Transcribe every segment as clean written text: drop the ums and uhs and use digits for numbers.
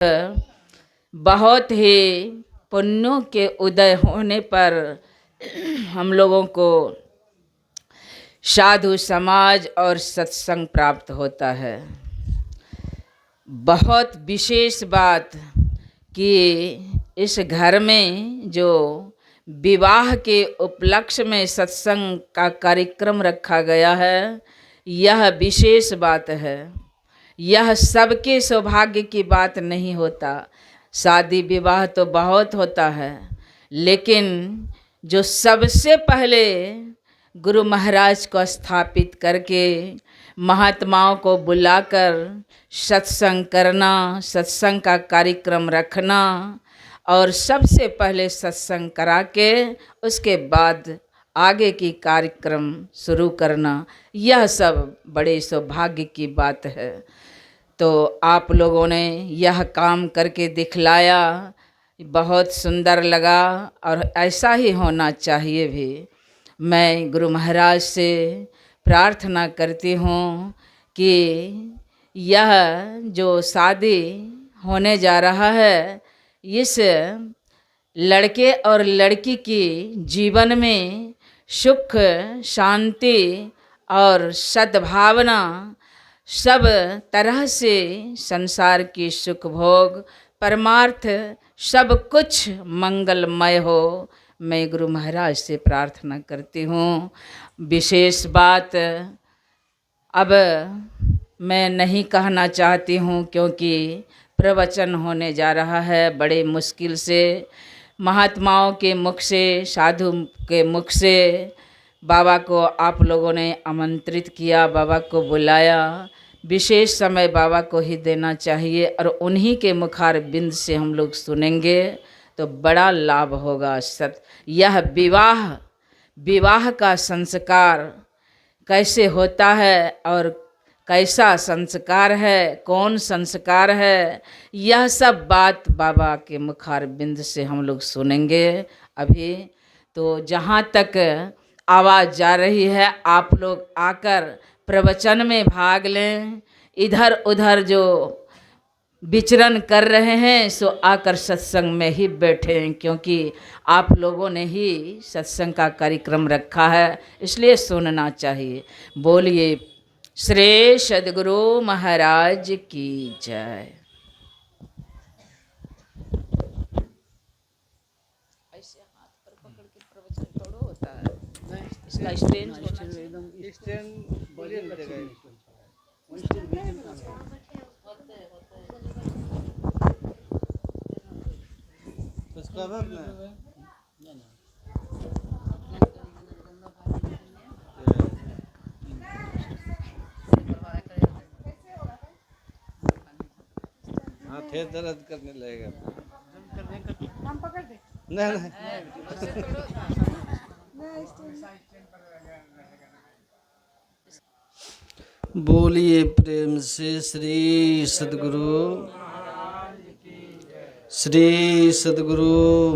बहुत ही पुण्यों के उदय होने पर हम लोगों को साधु समाज और सत्संग प्राप्त होता है। बहुत विशेष बात कि इस घर में जो विवाह के उपलक्ष्य में सत्संग का कार्यक्रम रखा गया है, यह विशेष बात है। यह सबके सौभाग्य की बात नहीं होता। शादी विवाह तो बहुत होता है, लेकिन जो सबसे पहले गुरु महाराज को स्थापित करके महात्माओं को बुलाकर सत्संग करना, सत्संग का कार्यक्रम रखना और सबसे पहले सत्संग करा के उसके बाद आगे की कार्यक्रम शुरू करना, यह सब बड़े सौभाग्य की बात है। तो आप लोगों ने यह काम करके दिखलाया, बहुत सुंदर लगा और ऐसा ही होना चाहिए भी। मैं गुरु महाराज से प्रार्थना करती हूँ कि यह जो शादी होने जा रहा है, इस लड़के और लड़की की जीवन में सुख, शांति और सद्भावना, सब तरह से संसार की सुख भोग, परमार्थ सब कुछ मंगलमय हो, मैं गुरु महाराज से प्रार्थना करती हूँ। विशेष बात अब मैं नहीं कहना चाहती हूँ, क्योंकि प्रवचन होने जा रहा है। बड़े मुश्किल से महात्माओं के मुख से, साधु के मुख से बाबा को आप लोगों ने आमंत्रित किया, बाबा को बुलाया। विशेष समय बाबा को ही देना चाहिए और उन्हीं के मुखार बिंद से हम लोग सुनेंगे तो बड़ा लाभ होगा। यह विवाह का संस्कार कैसे होता है और कैसा संस्कार है, कौन संस्कार है, यह सब बात बाबा के मुखार बिंद से हम लोग सुनेंगे अभी। तो जहाँ तक आवाज़ जा रही है, आप लोग आकर प्रवचन में भाग लें। इधर उधर जो विचरण कर रहे हैं सो आकर सत्संग में ही बैठें, क्योंकि आप लोगों ने ही सत्संग का कार्यक्रम रखा है, इसलिए सुनना चाहिए। बोलिए श्री सद्गुरु महाराज की जय। ऐसे हाथ पर पकड़ के प्रवचन थोड़ा होता है, इसका स्टैंड हाथ दर्द करने लगेगा। हम पकड़ दे। नहीं बोलिए प्रेम से श्री सद्गुरु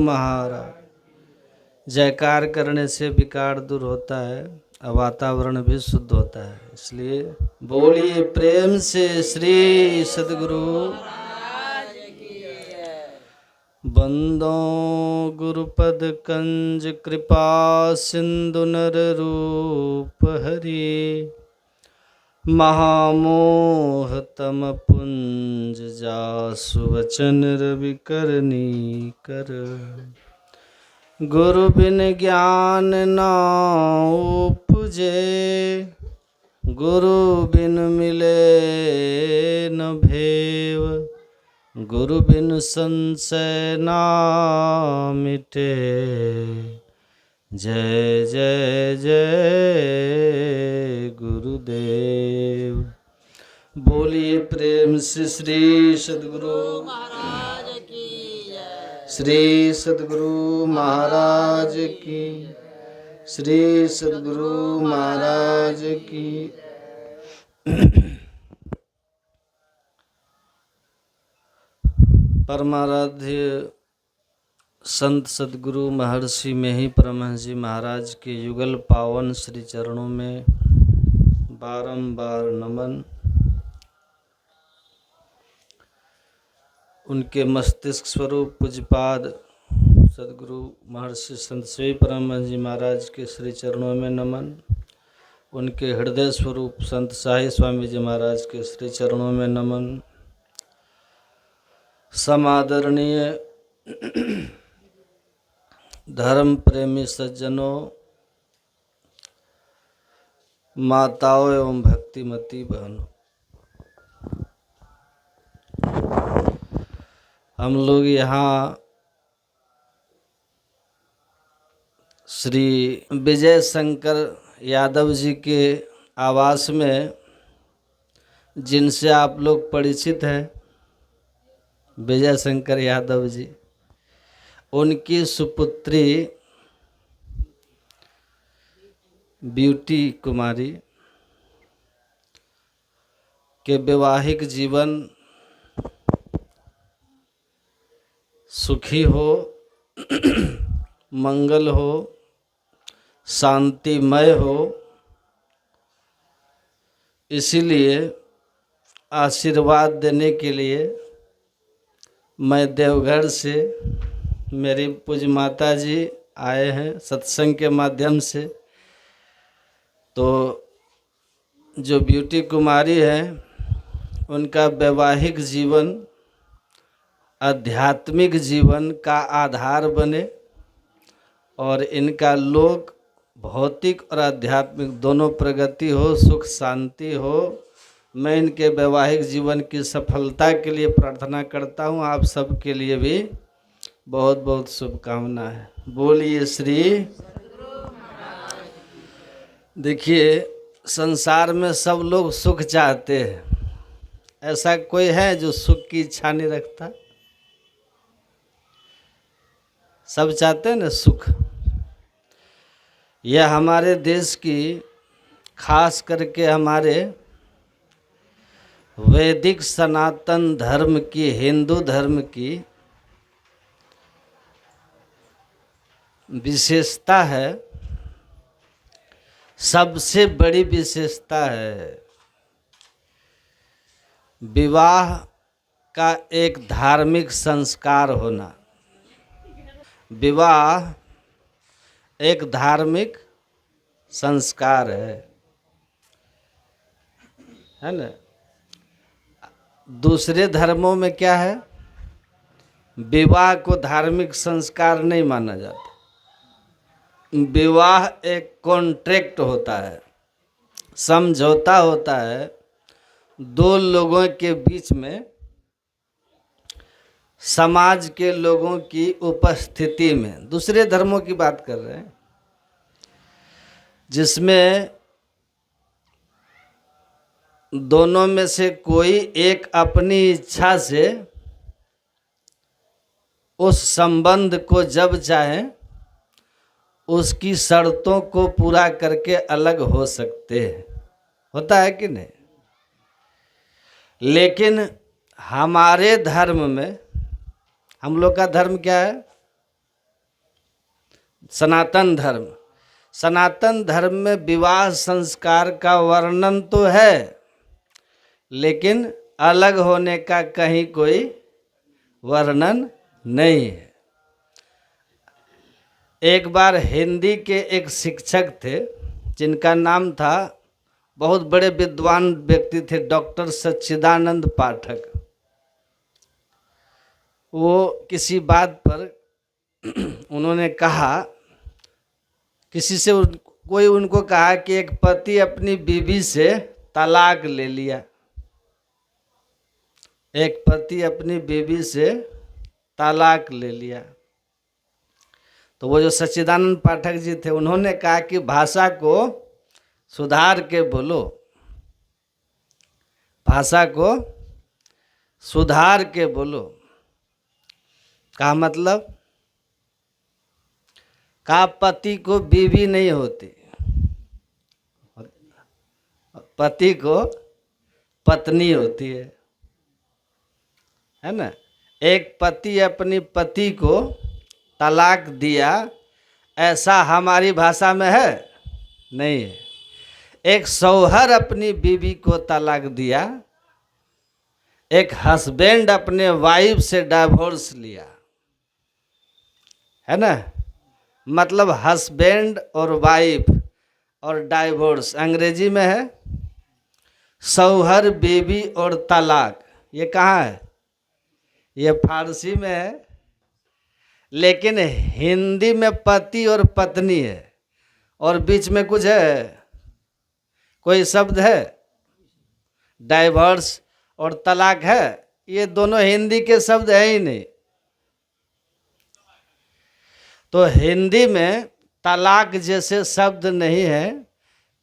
महाराज। जयकार करने से विकार दूर होता है और वातावरण भी शुद्ध होता है, इसलिए बोलिए प्रेम से श्री सद्गुरु। बंदो गुरुपद कंज कृपा सिंधु नर रूप हरि, महामोह तम पुंज जासु वचन रवि करनी कर। गुरु बिन ज्ञान ना उपजे, गुरु बिन मिले न भेव, गुरु बिन संशय ना मिटे। जय जय जय गुरुदेव। बोलिए प्रेम से श्री सद्गुरु महाराज की जय। श्री सद्गुरु महाराज की, श्री सद्गुरु महाराज की। परमाराध्य संत सद्गुरु महर्षि में ही परमहंस जी महाराज के युगल पावन श्री चरणों में बारंबार नमन। उनके मस्तिष्क स्वरूप पूज्यपाद सदगुरु महर्षि संत श्री परमहंस जी महाराज के श्री चरणों में नमन। उनके हृदय स्वरूप संत साई स्वामी जी महाराज के श्री चरणों में नमन। समादरणीय धर्म प्रेमी सज्जनों, माताओं एवं भक्तिमती बहनों, हम लोग यहाँ श्री विजय शंकर यादव जी के आवास में, जिनसे आप लोग परिचित हैं, विजय शंकर यादव जी, उनकी सुपुत्री ब्यूटी कुमारी के वैवाहिक जीवन सुखी हो, मंगल हो, शांतिमय हो, इसीलिए आशीर्वाद देने के लिए मैं देवघर से, मेरी पूज्य माता जी आए हैं सत्संग के माध्यम से। तो जो ब्यूटी कुमारी है, उनका वैवाहिक जीवन आध्यात्मिक जीवन का आधार बने और इनका लोक भौतिक और आध्यात्मिक दोनों प्रगति हो, सुख शांति हो। मैं इनके वैवाहिक जीवन की सफलता के लिए प्रार्थना करता हूँ। आप सब के लिए भी बहुत बहुत शुभकामना है। बोलिए श्री। देखिए, संसार में सब लोग सुख चाहते हैं। ऐसा कोई है जो सुख की इच्छा नहीं रखता? सब चाहते हैं ना सुख। यह हमारे देश की, खास करके हमारे वैदिक सनातन धर्म की, हिंदू धर्म की विशेषता है, सबसे बड़ी विशेषता है। विवाह का एक धार्मिक संस्कार होना। विवाह एक धार्मिक संस्कार है ना। दूसरे धर्मों में क्या है? विवाह को धार्मिक संस्कार नहीं माना जाता। विवाह एक कॉन्ट्रैक्ट होता है, समझौता होता है दो लोगों के बीच में, समाज के लोगों की उपस्थिति में। दूसरे धर्मों की बात कर रहे हैं, जिसमें दोनों में से कोई एक अपनी इच्छा से उस संबंध को जब चाहे उसकी शर्तों को पूरा करके अलग हो सकते हैं। होता है कि नहीं? लेकिन हमारे धर्म में, हम लोग का धर्म क्या है? सनातन धर्म। सनातन धर्म में विवाह संस्कार का वर्णन तो है, लेकिन अलग होने का कहीं कोई वर्णन नहीं है। एक बार हिंदी के एक शिक्षक थे, जिनका नाम था, बहुत बड़े विद्वान व्यक्ति थे, डॉक्टर सच्चिदानंद पाठक। वो किसी बात पर उन्होंने कहा, किसी से कोई उनको कहा कि एक पति अपनी बीवी से तलाक ले लिया। एक पति अपनी बीवी से तलाक ले लिया। तो वो जो सच्चिदानंद पाठक जी थे, उन्होंने कहा कि भाषा को सुधार के बोलो, भाषा को सुधार के बोलो। का मतलब? का पति को बीवी नहीं होती, पति को पत्नी होती है ना। एक पति अपनी पति को तलाक दिया, ऐसा हमारी भाषा में है? नहीं है। एक शौहर अपनी बीवी को तलाक दिया, एक हस्बैंड अपने वाइफ से डाइवोर्स लिया, है ना, मतलब हस्बैंड और वाइफ और डाइवोर्स अंग्रेजी में है सौहर, बेबी और तलाक। ये कहाँ है? ये फारसी में है, लेकिन हिंदी में पति और पत्नी है, और बीच में कुछ है, कोई शब्द है? डाइवोर्स और तलाक है। ये दोनों हिंदी के शब्द है ही नहीं। तो हिंदी में तलाक जैसे शब्द नहीं है।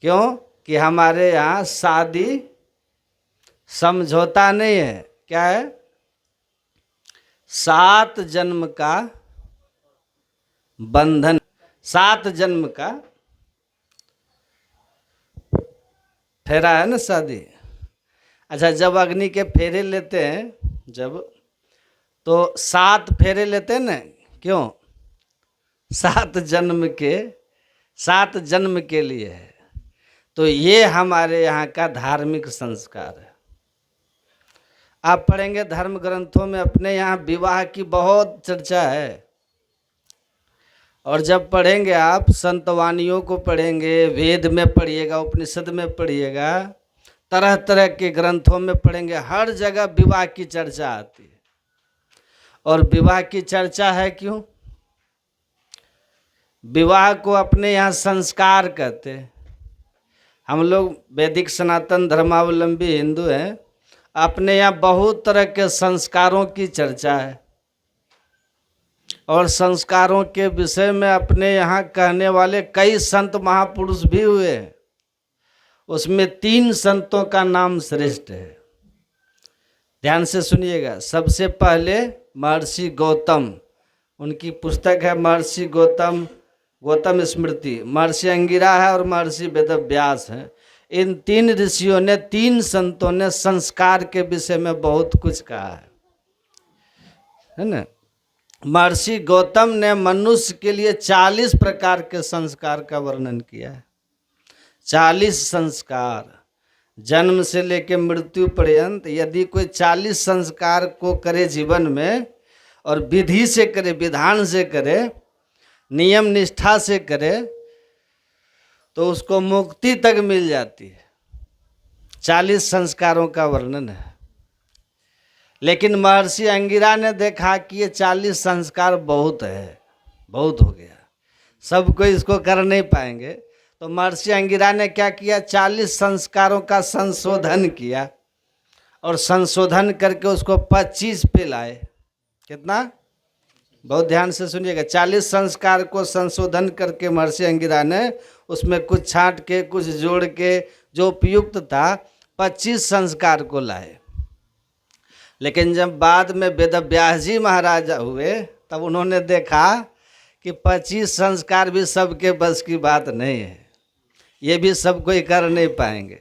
क्यों? कि हमारे यहाँ शादी समझौता नहीं है। क्या है? 7 जन्म का बंधन, 7 जन्म का फेरा है ना शादी। अच्छा, जब अग्नि के फेरे लेते हैं, जब तो 7 फेरे लेते हैं ना, क्यों? 7 जन्म के लिए है। तो ये हमारे यहाँ का धार्मिक संस्कार है। आप पढ़ेंगे धर्म ग्रंथों में, अपने यहाँ विवाह की बहुत चर्चा है। और जब पढ़ेंगे आप संतवानियों को पढ़ेंगे, वेद में पढ़िएगा, उपनिषद में पढ़िएगा, तरह तरह के ग्रंथों में पढ़ेंगे, हर जगह विवाह की चर्चा आती है। और विवाह की चर्चा है क्यों? विवाह को अपने यहाँ संस्कार कहते हैं। हम लोग वैदिक सनातन धर्मावलंबी हिंदू हैं, अपने यहाँ बहुत तरह के संस्कारों की चर्चा है। और संस्कारों के विषय में अपने यहाँ कहने वाले कई संत महापुरुष भी हुए हैं। उसमें 3 संतों का नाम श्रेष्ठ है। ध्यान से सुनिएगा। सबसे पहले महर्षि गौतम, उनकी पुस्तक है महर्षि गौतम स्मृति। महर्षि अंगिरा है और महर्षि वेदव्यास हैं। इन 3 ऋषियों ने, 3 संतों ने संस्कार के विषय में बहुत कुछ कहा है ना। महर्षि गौतम ने मनुष्य के लिए 40 प्रकार के संस्कार का वर्णन किया है। 40 संस्कार, जन्म से लेकर मृत्यु पर्यंत यदि कोई 40 संस्कार को करे जीवन में, और विधि से करे, विधान से करे, नियम निष्ठा से करे, तो उसको मुक्ति तक मिल जाती है। 40 संस्कारों का वर्णन है। लेकिन महर्षि अंगिरा ने देखा कि ये 40 संस्कार बहुत है, बहुत हो गया, सब कोई इसको कर नहीं पाएंगे। तो महर्षि अंगिरा ने क्या किया? 40 संस्कारों का संशोधन किया, और संशोधन करके उसको 25 पे लाए। कितना? बहुत ध्यान से सुनिएगा। 40 संस्कार को संशोधन करके महर्षि अंगिरा ने उसमें कुछ छांट के, कुछ जोड़ के, जो उपयुक्त था, 25 संस्कार को लाए। लेकिन जब बाद में वेदव्यास जी महाराज हुए, तब उन्होंने देखा कि 25 संस्कार भी सबके बस की बात नहीं है, ये भी सब कोई कर नहीं पाएंगे।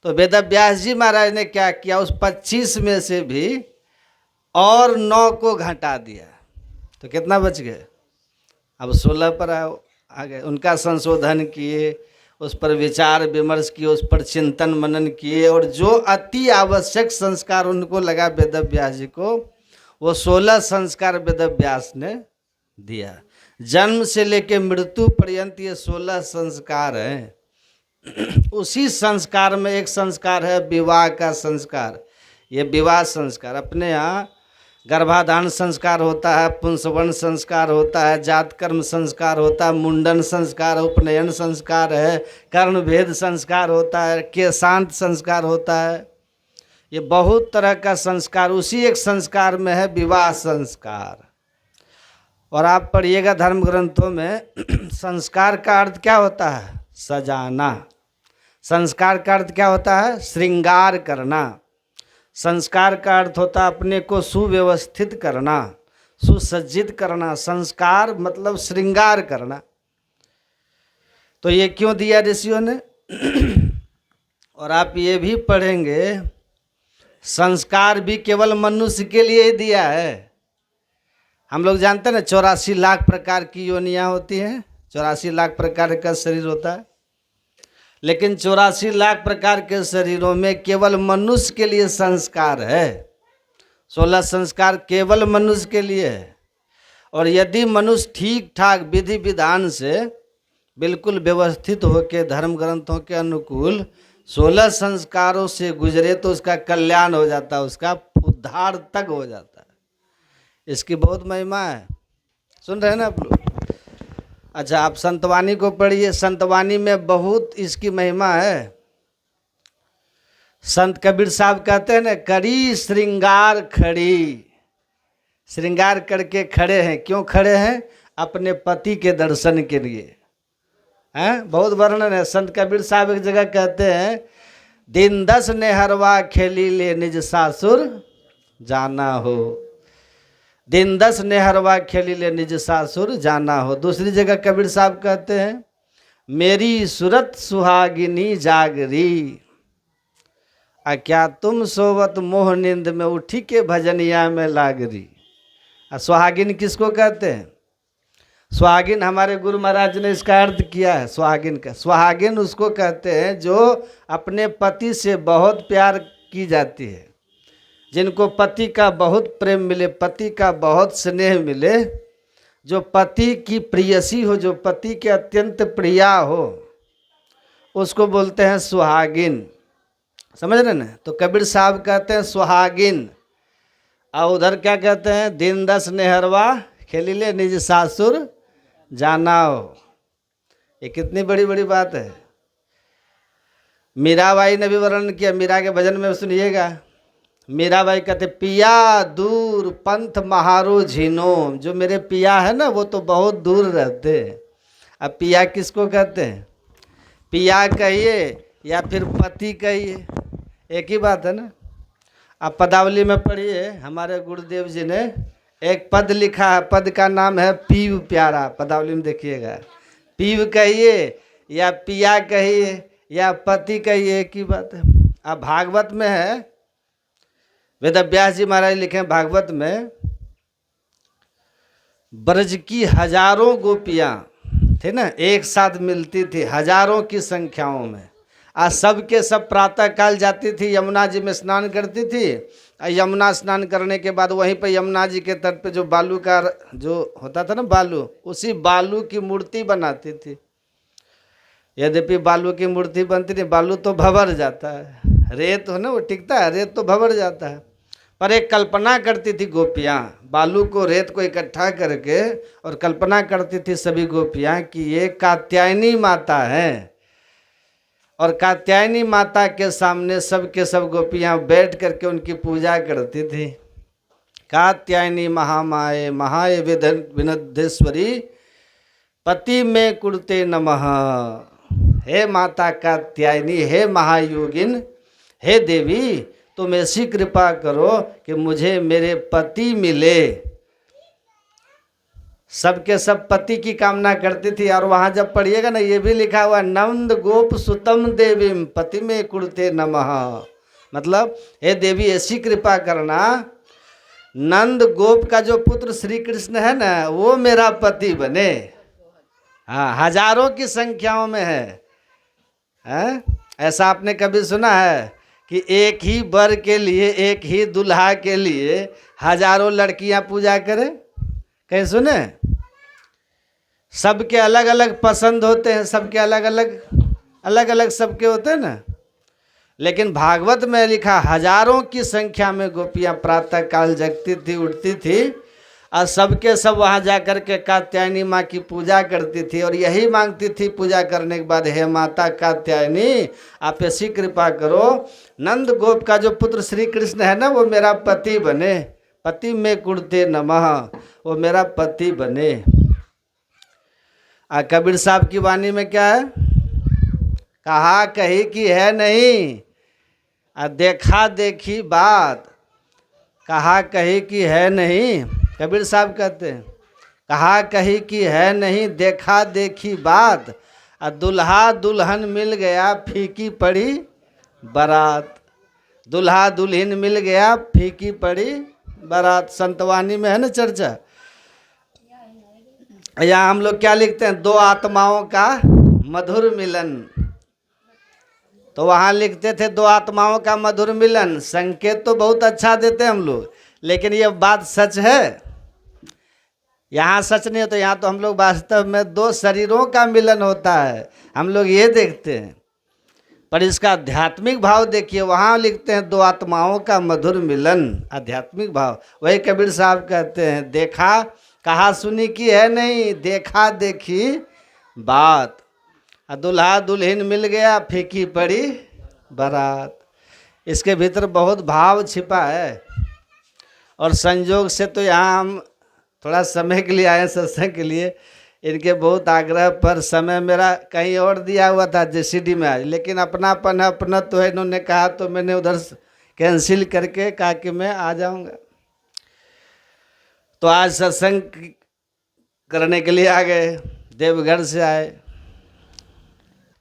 तो वेदव्यास जी महाराज ने क्या किया? उस 25 में से भी और 9 को घटा दिया। तो कितना बच गए? अब 16 पर आ गए। उनका संशोधन किए, उस पर विचार विमर्श किए, उस पर चिंतन मनन किए, और जो अति आवश्यक संस्कार उनको लगा वेदव्यास जी को, वो 16 संस्कार वेदव्यास ने दिया। जन्म से लेकर मृत्यु पर्यंत ये 16 संस्कार हैं। उसी संस्कार में एक संस्कार है विवाह का संस्कार। ये विवाह संस्कार अपने यहाँ गर्भाधान संस्कार होता है, पुंसवन संस्कार होता है, जात कर्म संस्कार होता है, मुंडन संस्कार, उपनयन संस्कार है, कर्ण भेद संस्कार होता है, केशांत संस्कार होता है। ये बहुत तरह का संस्कार उसी एक संस्कार में है, विवाह संस्कार। और आप पढ़िएगा धर्म ग्रंथों में, संस्कार का अर्थ क्या होता है? सजाना। संस्कार का अर्थ क्या होता है? श्रृंगार करना। संस्कार का अर्थ होता है अपने को सुव्यवस्थित करना, सुसज्जित करना। संस्कार मतलब श्रृंगार करना। तो ये क्यों दिया ऋषियों ने? और आप ये भी पढ़ेंगे, संस्कार भी केवल मनुष्य के लिए ही दिया है। हम लोग जानते हैं ना 84 लाख प्रकार की योनियां होती हैं, 84 लाख प्रकार का शरीर होता है। लेकिन 84 लाख प्रकार के शरीरों में केवल मनुष्य के लिए संस्कार है। 16 संस्कार केवल मनुष्य के लिए है। और यदि मनुष्य ठीक ठाक विधि विधान से बिल्कुल व्यवस्थित होकर धर्म ग्रंथों के अनुकूल 16 संस्कारों से गुजरे तो उसका कल्याण हो जाता है, उसका उद्धार तक हो जाता है। इसकी बहुत महिमा है। सुन रहे हैं ना आप लोग? अच्छा, आप संतवाणी को पढ़िए, संतवाणी में बहुत इसकी महिमा है। संत कबीर साहब कहते हैं ना, करी श्रृंगार खड़ी, श्रृंगार करके खड़े हैं। क्यों खड़े हैं? अपने पति के दर्शन के लिए। हैं, बहुत वर्णन है। संत कबीर साहब एक जगह कहते हैं, दिन 10 नेहरवा खेली ले निज सासुर जाना हो। दिन 10 नेहरवा खेली ले निज सासुर जाना हो। दूसरी जगह कबीर साहब कहते हैं, मेरी सूरत सुहागिनी जागरी, क्या तुम सोवत मोह नींद में उठी के भजनिया में लागरी। सुहागिन किसको कहते हैं? सुहागिन हमारे गुरु महाराज ने इसका अर्थ किया है। सुहागिन का, सुहागिन उसको कहते हैं जो अपने पति से बहुत प्यार की जाती है, जिनको पति का बहुत प्रेम मिले, पति का बहुत स्नेह मिले, जो पति की प्रियसी हो, जो पति के अत्यंत प्रिया हो, उसको बोलते हैं सुहागिन। समझ रहे ना? तो कबीर साहब कहते हैं सुहागिन, और उधर क्या कहते हैं? दिन 10 नेहरवा खेली ले निज सासुर जाना हो। ये कितनी बड़ी बड़ी बात है। मीराबाई ने भी वर्णन किया, मीरा के भजन में सुनिएगा। मीराबाई कहते, पिया दूर पंथ महारो झीनो, जो मेरे पिया है ना वो तो बहुत दूर रहते हैं। अब पिया किसको कहते हैं? पिया कहिए या फिर पति कहिए, एक ही बात है ना। अब पदावली में पढ़िए, हमारे गुरुदेव जी ने एक पद लिखा है, पद का नाम है पीव प्यारा। पदावली में देखिएगा, पीव कहिए या पिया कहिए या पति कहिए, एक ही बात है। अब भागवत में है, वेद व्यास जी महाराज लिखे भागवत में, ब्रज की हजारों गोपियां थे ना, एक साथ मिलती थी हजारों की संख्याओं में। आज सब के सब प्रातः काल जाती थी, यमुना जी में स्नान करती थी। यमुना स्नान करने के बाद वहीं पर यमुना जी के तट पे जो बालू का जो होता था ना, बालू, उसी बालू की मूर्ति बनाती थी। यद्यपि बालू की मूर्ति बनती नहीं, बालू तो भंवर जाता है, रेत हो ना वो टिकता है, रेत तो भंवर जाता है। पर एक कल्पना करती थी गोपियाँ, बालू को रेत को इकट्ठा करके, और कल्पना करती थी सभी गोपियाँ कि ये कात्यायनी माता है। और कात्यायनी माता के सामने सब के सब गोपियाँ बैठ करके उनकी पूजा करती थी। कात्यायनी महामाये महाय विनोदेश्वरी पति में कुरुते नमः। हे माता कात्यायनी, हे महायोगिन, हे देवी, तुम ऐसी कृपा करो कि मुझे मेरे पति मिले। सबके सब पति की कामना करती थी। और वहाँ जब पढ़िएगा ना, ये भी लिखा हुआ, नंद गोप सुतम देवीम पति में कुरुते नमः। मतलब हे देवी ऐसी कृपा करना, नंद गोप का जो पुत्र श्री कृष्ण है ना, वो मेरा पति बने। हाँ, हजारों की संख्याओं में है। ऐसा आपने कभी सुना है कि एक ही वर के लिए, एक ही दुल्हा के लिए हजारों लड़कियां पूजा करें? कहीं सुने? सबके अलग अलग पसंद होते हैं, सबके अलग अलग सबके होते हैं ना। लेकिन भागवत में लिखा, हजारों की संख्या में गोपियां प्रातः काल जगती थी, उठती थी, और सबके सब वहाँ जा कर के कात्यायनी माँ की पूजा करती थी। और यही मांगती थी पूजा करने के बाद, हे माता कात्यायनी, आप ऐसी कृपा करो, नंद गोप का जो पुत्र श्री कृष्ण है ना, वो मेरा पति बने। पति में कुरुते नमः, वो मेरा पति बने। कबीर साहब की वाणी में क्या है? कहा कही की है नहीं, देखा देखी बात। कहा कही की है नहीं, कबीर साहब कहते हैं, कहा कही की है नहीं, देखा देखी बात। दुल्हा दुल्हन मिल गया, फीकी पड़ी बारात। दुल्हा दुल्हन मिल गया, फीकी पड़ी बारात। संतवाणी में है ना चर्चा। यहाँ हम लोग क्या लिखते हैं? दो आत्माओं का मधुर मिलन। तो वहाँ लिखते थे दो आत्माओं का मधुर मिलन। संकेत तो बहुत अच्छा देते हम लोग, लेकिन ये बात सच है? यहाँ सच नहीं है, तो यहाँ तो हम लोग वास्तव में दो शरीरों का मिलन होता है, हम लोग ये देखते हैं। पर इसका आध्यात्मिक भाव देखिए, वहाँ लिखते हैं दो आत्माओं का मधुर मिलन, आध्यात्मिक भाव। वही कबीर साहब कहते हैं, देखा कहा सुनी की है नहीं, देखा देखी बात। दुल्हा दुल्हन मिल गया, फीकी पड़ी बारात। इसके भीतर बहुत भाव छिपा है। और संयोग से तो यहाँ हम थोड़ा समय के लिए आए सत्संग के लिए, इनके बहुत आग्रह पर समय मेरा कहीं और दिया हुआ था जेसीडी में आज, लेकिन अपनापन है, अपना तो है, इन्होंने कहा तो मैंने उधर कैंसिल करके कहा कि मैं आ जाऊंगा। तो आज सत्संग करने के लिए आ गए, देवघर से आए।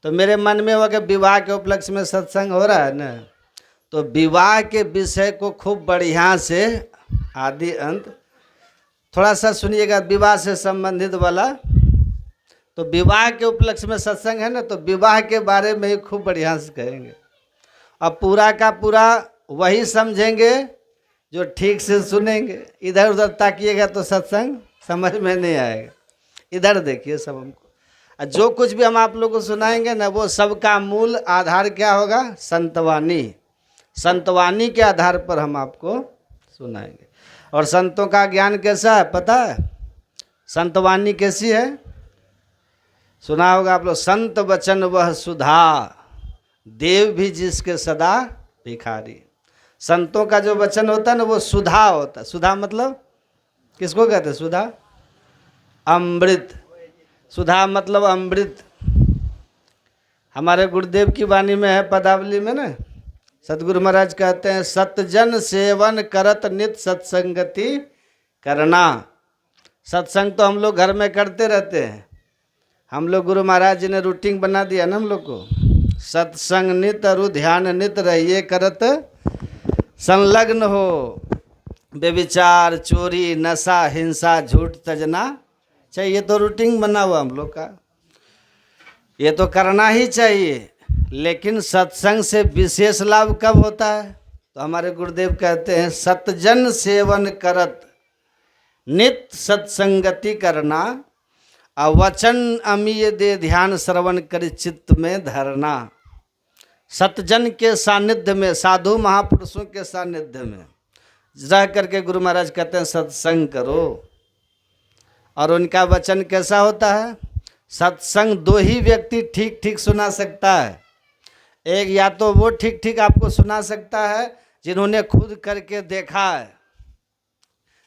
तो मेरे मन में हुआ कि विवाह के उपलक्ष्य में सत्संग हो रहा है ना, तो विवाह के विषय को खूब बढ़िया से आदि अंत थोड़ा सा सुनिएगा, विवाह से संबंधित वाला। तो विवाह के उपलक्ष्य में सत्संग है ना, तो विवाह के बारे में ही खूब बढ़िया से कहेंगे। अब पूरा का पूरा वही समझेंगे जो ठीक से सुनेंगे। इधर उधर ताकिएगा तो सत्संग समझ में नहीं आएगा। इधर देखिए सब हमको, जो कुछ भी हम आप लोग को सुनाएंगे ना, वो सबका मूल आधार क्या होगा? संतवाणी। संतवाणी के आधार पर हम आपको सुनाएंगे। और संतों का ज्ञान कैसा है पता है? संतवाणी कैसी है सुना होगा आप लोग, संत वचन वह सुधा, देव भी जिसके सदा भिखारी। संतों का जो वचन होता है ना, वो सुधा होता है। सुधा मतलब किसको कहते हैं? सुधा अमृत। सुधा मतलब अमृत। हमारे गुरुदेव की वाणी में है, पदावली में ना, सतगुरु महाराज कहते हैं, सतजन सेवन करत नित सत्संगति करना। सत्संग तो हम लोग घर में करते रहते हैं, हम लोग गुरु महाराज जी ने रूटीन बना दिया ना हम लोग को, सत्संग नित अरु ध्यान नित रहिए करत संलग्न हो, बेविचार चोरी नशा हिंसा झूठ तजना चाहिए। तो रूटीन बना हुआ हम लोग का, ये तो करना ही चाहिए। लेकिन सत्संग से विशेष लाभ कब होता है? तो हमारे गुरुदेव कहते हैं, सतजन सेवन करत नित सत्संगति करना, अवचन अमीय दे ध्यान श्रवण कर चित्त में धरना। सतजन के सानिध्य में, साधु महापुरुषों के सानिध्य में रह करके गुरु महाराज कहते हैं सत्संग करो। और उनका वचन कैसा होता है? सत्संग दो ही व्यक्ति ठीक ठीक सुना सकता है। एक या तो वो ठीक ठीक आपको सुना सकता है जिन्होंने खुद करके देखा है,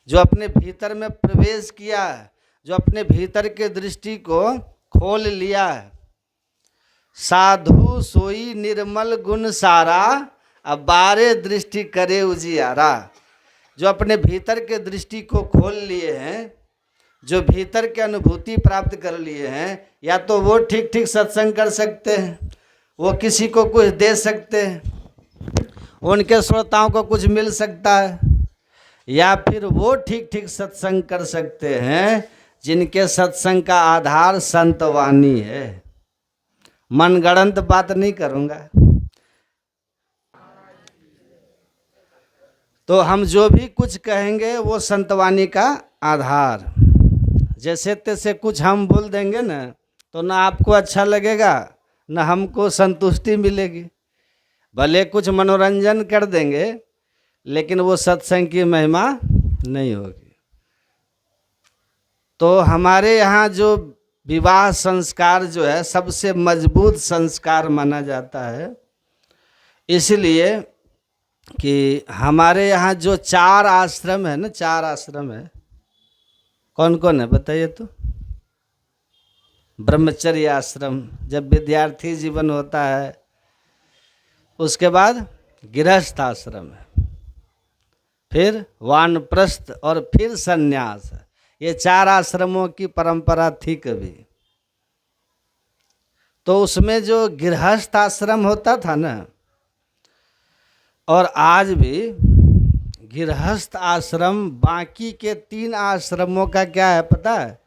जो अपने भीतर में प्रवेश किया है, जो अपने भीतर के दृष्टि को खोल लिया है। साधु सोई निर्मल गुण सारा, अब बारे दृष्टि करे उजियारा। जो अपने भीतर के दृष्टि को खोल लिए हैं, जो भीतर के अनुभूति प्राप्त कर लिए हैं, या तो वो ठीक ठीक सत्संग कर सकते हैं, वो किसी को कुछ दे सकते हैं, उनके श्रोताओं को कुछ मिल सकता है, या फिर वो ठीक ठीक सत्संग कर सकते हैं जिनके सत्संग का आधार संतवाणी है। मनगढ़ंत बात नहीं करूँगा। तो हम जो भी कुछ कहेंगे वो संतवाणी का आधार। जैसे तैसे कुछ हम बोल देंगे ना, तो ना आपको अच्छा लगेगा ना हमको संतुष्टि मिलेगी। भले कुछ मनोरंजन कर देंगे, लेकिन वो सत्संग की महिमा नहीं होगी। तो हमारे यहाँ जो विवाह संस्कार जो है सबसे मजबूत संस्कार माना जाता है, इसलिए कि हमारे यहाँ जो 4 आश्रम है ना, 4 आश्रम है। कौन कौन है बताइए तो? ब्रह्मचर्य आश्रम जब विद्यार्थी जीवन होता है, उसके बाद गृहस्थ आश्रम है, फिर वानप्रस्थ और फिर संन्यास। ये 4 आश्रमों की परंपरा थी कभी। तो उसमें जो गृहस्थ आश्रम होता था ना, और आज भी गृहस्थ आश्रम बाकी के 3 आश्रमों का क्या है पता है?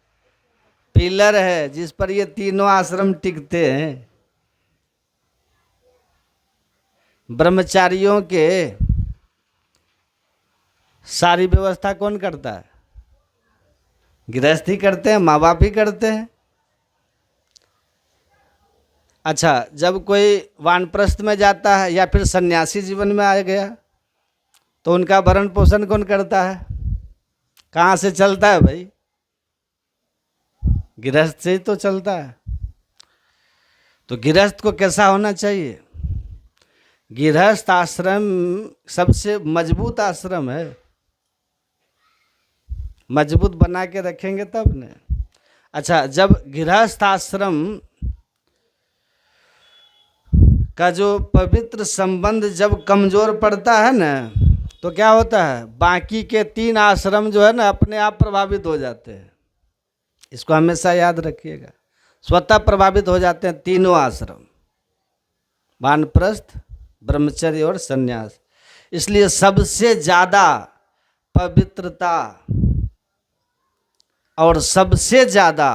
पिलर है जिस पर ये तीनों आश्रम टिकते हैं। ब्रह्मचारियों के सारी व्यवस्था कौन करता है? गृहस्थी करते हैं, माँ बाप ही करते हैं। अच्छा, जब कोई वानप्रस्थ में जाता है या फिर सन्यासी जीवन में आ गया तो उनका भरण पोषण कौन करता है? कहाँ से चलता है भाई? गृहस्थ से ही तो चलता है। तो गृहस्थ को कैसा होना चाहिए? गृहस्थ आश्रम सबसे मजबूत आश्रम है, मजबूत बना के रखेंगे तब ने। अच्छा, जब गृहस्थ आश्रम का जो पवित्र संबंध जब कमजोर पड़ता है ना, तो क्या होता है? बाकी के 3 आश्रम जो है ना अपने आप प्रभावित हो जाते हैं। इसको हमेशा याद रखिएगा, स्वतः प्रभावित हो जाते हैं तीनों आश्रम, वानप्रस्थ, ब्रह्मचर्य और संन्यास। इसलिए सबसे ज्यादा पवित्रता और सबसे ज्यादा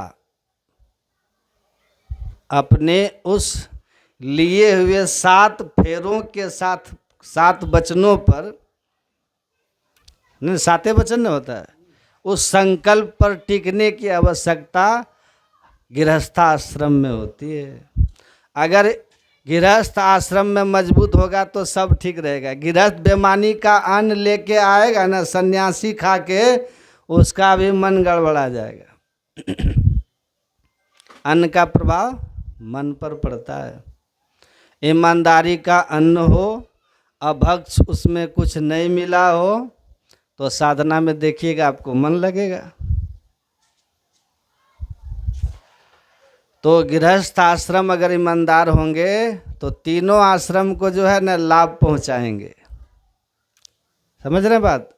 अपने उस लिए हुए 7 फेरों के साथ 7 वचनों पर, नहीं 7 वचन नहीं होता है, उस संकल्प पर टिकने की आवश्यकता गृहस्थाश्रम में होती है। अगर गृहस्थ आश्रम में मजबूत होगा तो सब ठीक रहेगा। गृहस्थ बेमानी का अन्न लेके आएगा ना, सन्यासी खा के उसका भी मन गड़बड़ा जाएगा। अन्न का प्रभाव मन पर पड़ता है। ईमानदारी का अन्न हो, अभक्ष उसमें कुछ नहीं मिला हो, तो साधना में देखिएगा आपको मन लगेगा। तो गृहस्थ आश्रम अगर ईमानदार होंगे तो तीनों आश्रम को जो है ना लाभ पहुंचाएंगे। समझ रहे बात?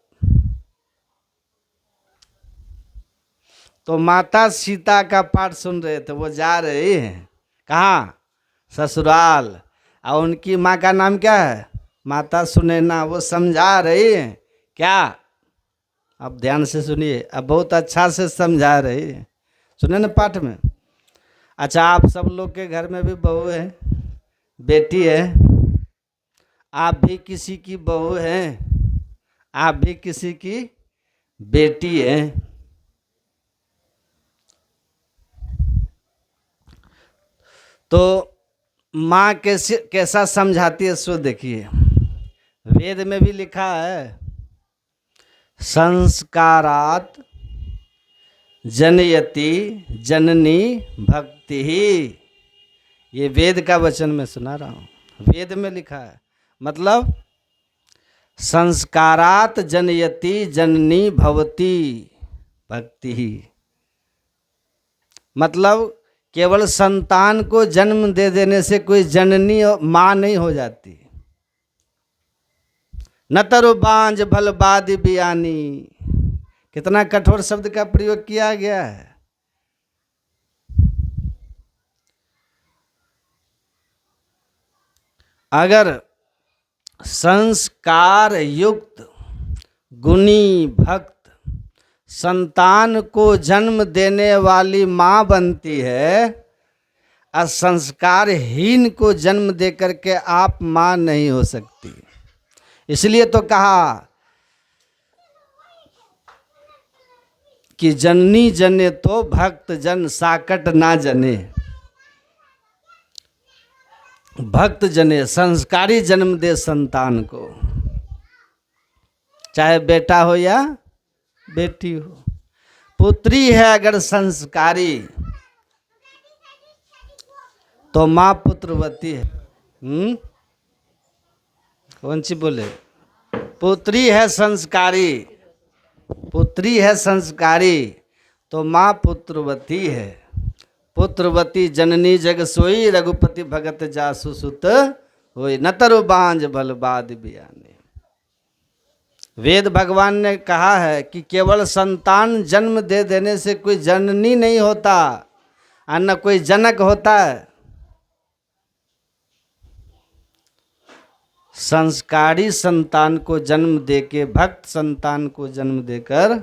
तो माता सीता का पाठ सुन रहे थे, वो जा रही हैं कहाँ? ससुराल। और उनकी माँ का नाम क्या है? माता सुनैना। वो समझा रही हैं क्या? अब ध्यान से सुनिए, अब बहुत अच्छा से समझा रही है, सुने ना पाठ में। अच्छा, आप सब लोग के घर में भी बहू है, बेटी है, आप भी किसी की बहू हैं, आप भी किसी की बेटी है। तो माँ कैसा समझाती है सो देखिए। वेद में भी लिखा है, संस्कारात जनयति जननी भक्ति ही। ये वेद का वचन मैं सुना रहा हूँ, वेद में लिखा है। मतलब संस्कारात जनयति जननी भवती भक्ति ही। मतलब केवल संतान को जन्म दे देने से कोई जननी माँ नहीं हो जाती। न तरु बांझ भल बादि बियानी। कितना कठोर शब्द का प्रयोग किया गया है। अगर संस्कार युक्त गुणी भक्त संतान को जन्म देने वाली माँ बनती है, और संस्कारहीन को जन्म दे करके आप माँ नहीं हो सकती। इसलिए तो कहा कि जननी जने तो भक्त जन साकट ना जने। भक्त जने, संस्कारी जन्म दे संतान को, चाहे बेटा हो या बेटी हो। पुत्री है अगर संस्कारी तो माँ पुत्रवती है। कौन सी बोले? पुत्री है संस्कारी, पुत्री है संस्कारी तो माँ पुत्रवती है। पुत्रवती जननी जग सोई, रघुपति भगत जासु सुत होई। न तरु बांझ भल बादि बियानी। वेद भगवान ने कहा है कि केवल संतान जन्म दे देने से कोई जननी नहीं होता और न कोई जनक होता है। संस्कारी संतान को जन्म देके, भक्त संतान को जन्म देकर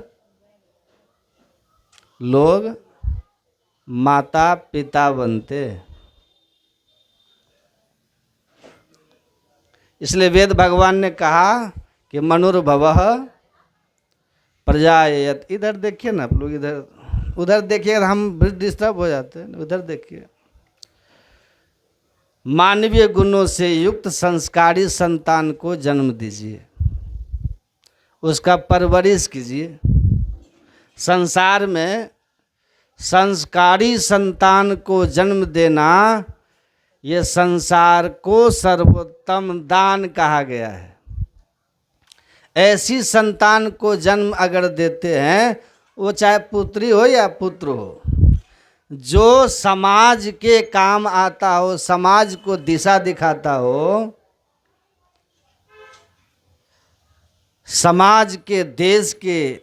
लोग माता पिता बनते। इसलिए वेद भगवान ने कहा कि मनुर्भवः प्रजायत। इधर देखिए ना आप लोग, इधर उधर देखिए, हम डिस्टर्ब हो जाते हैं। उधर देखिए, मानवीय गुणों से युक्त संस्कारी संतान को जन्म दीजिए, उसका परवरिश कीजिए। संसार में संस्कारी संतान को जन्म देना, ये संसार को सर्वोत्तम दान कहा गया है। ऐसी संतान को जन्म अगर देते हैं, वो चाहे पुत्री हो या पुत्र हो, जो समाज के काम आता हो, समाज को दिशा दिखाता हो, समाज के, देश के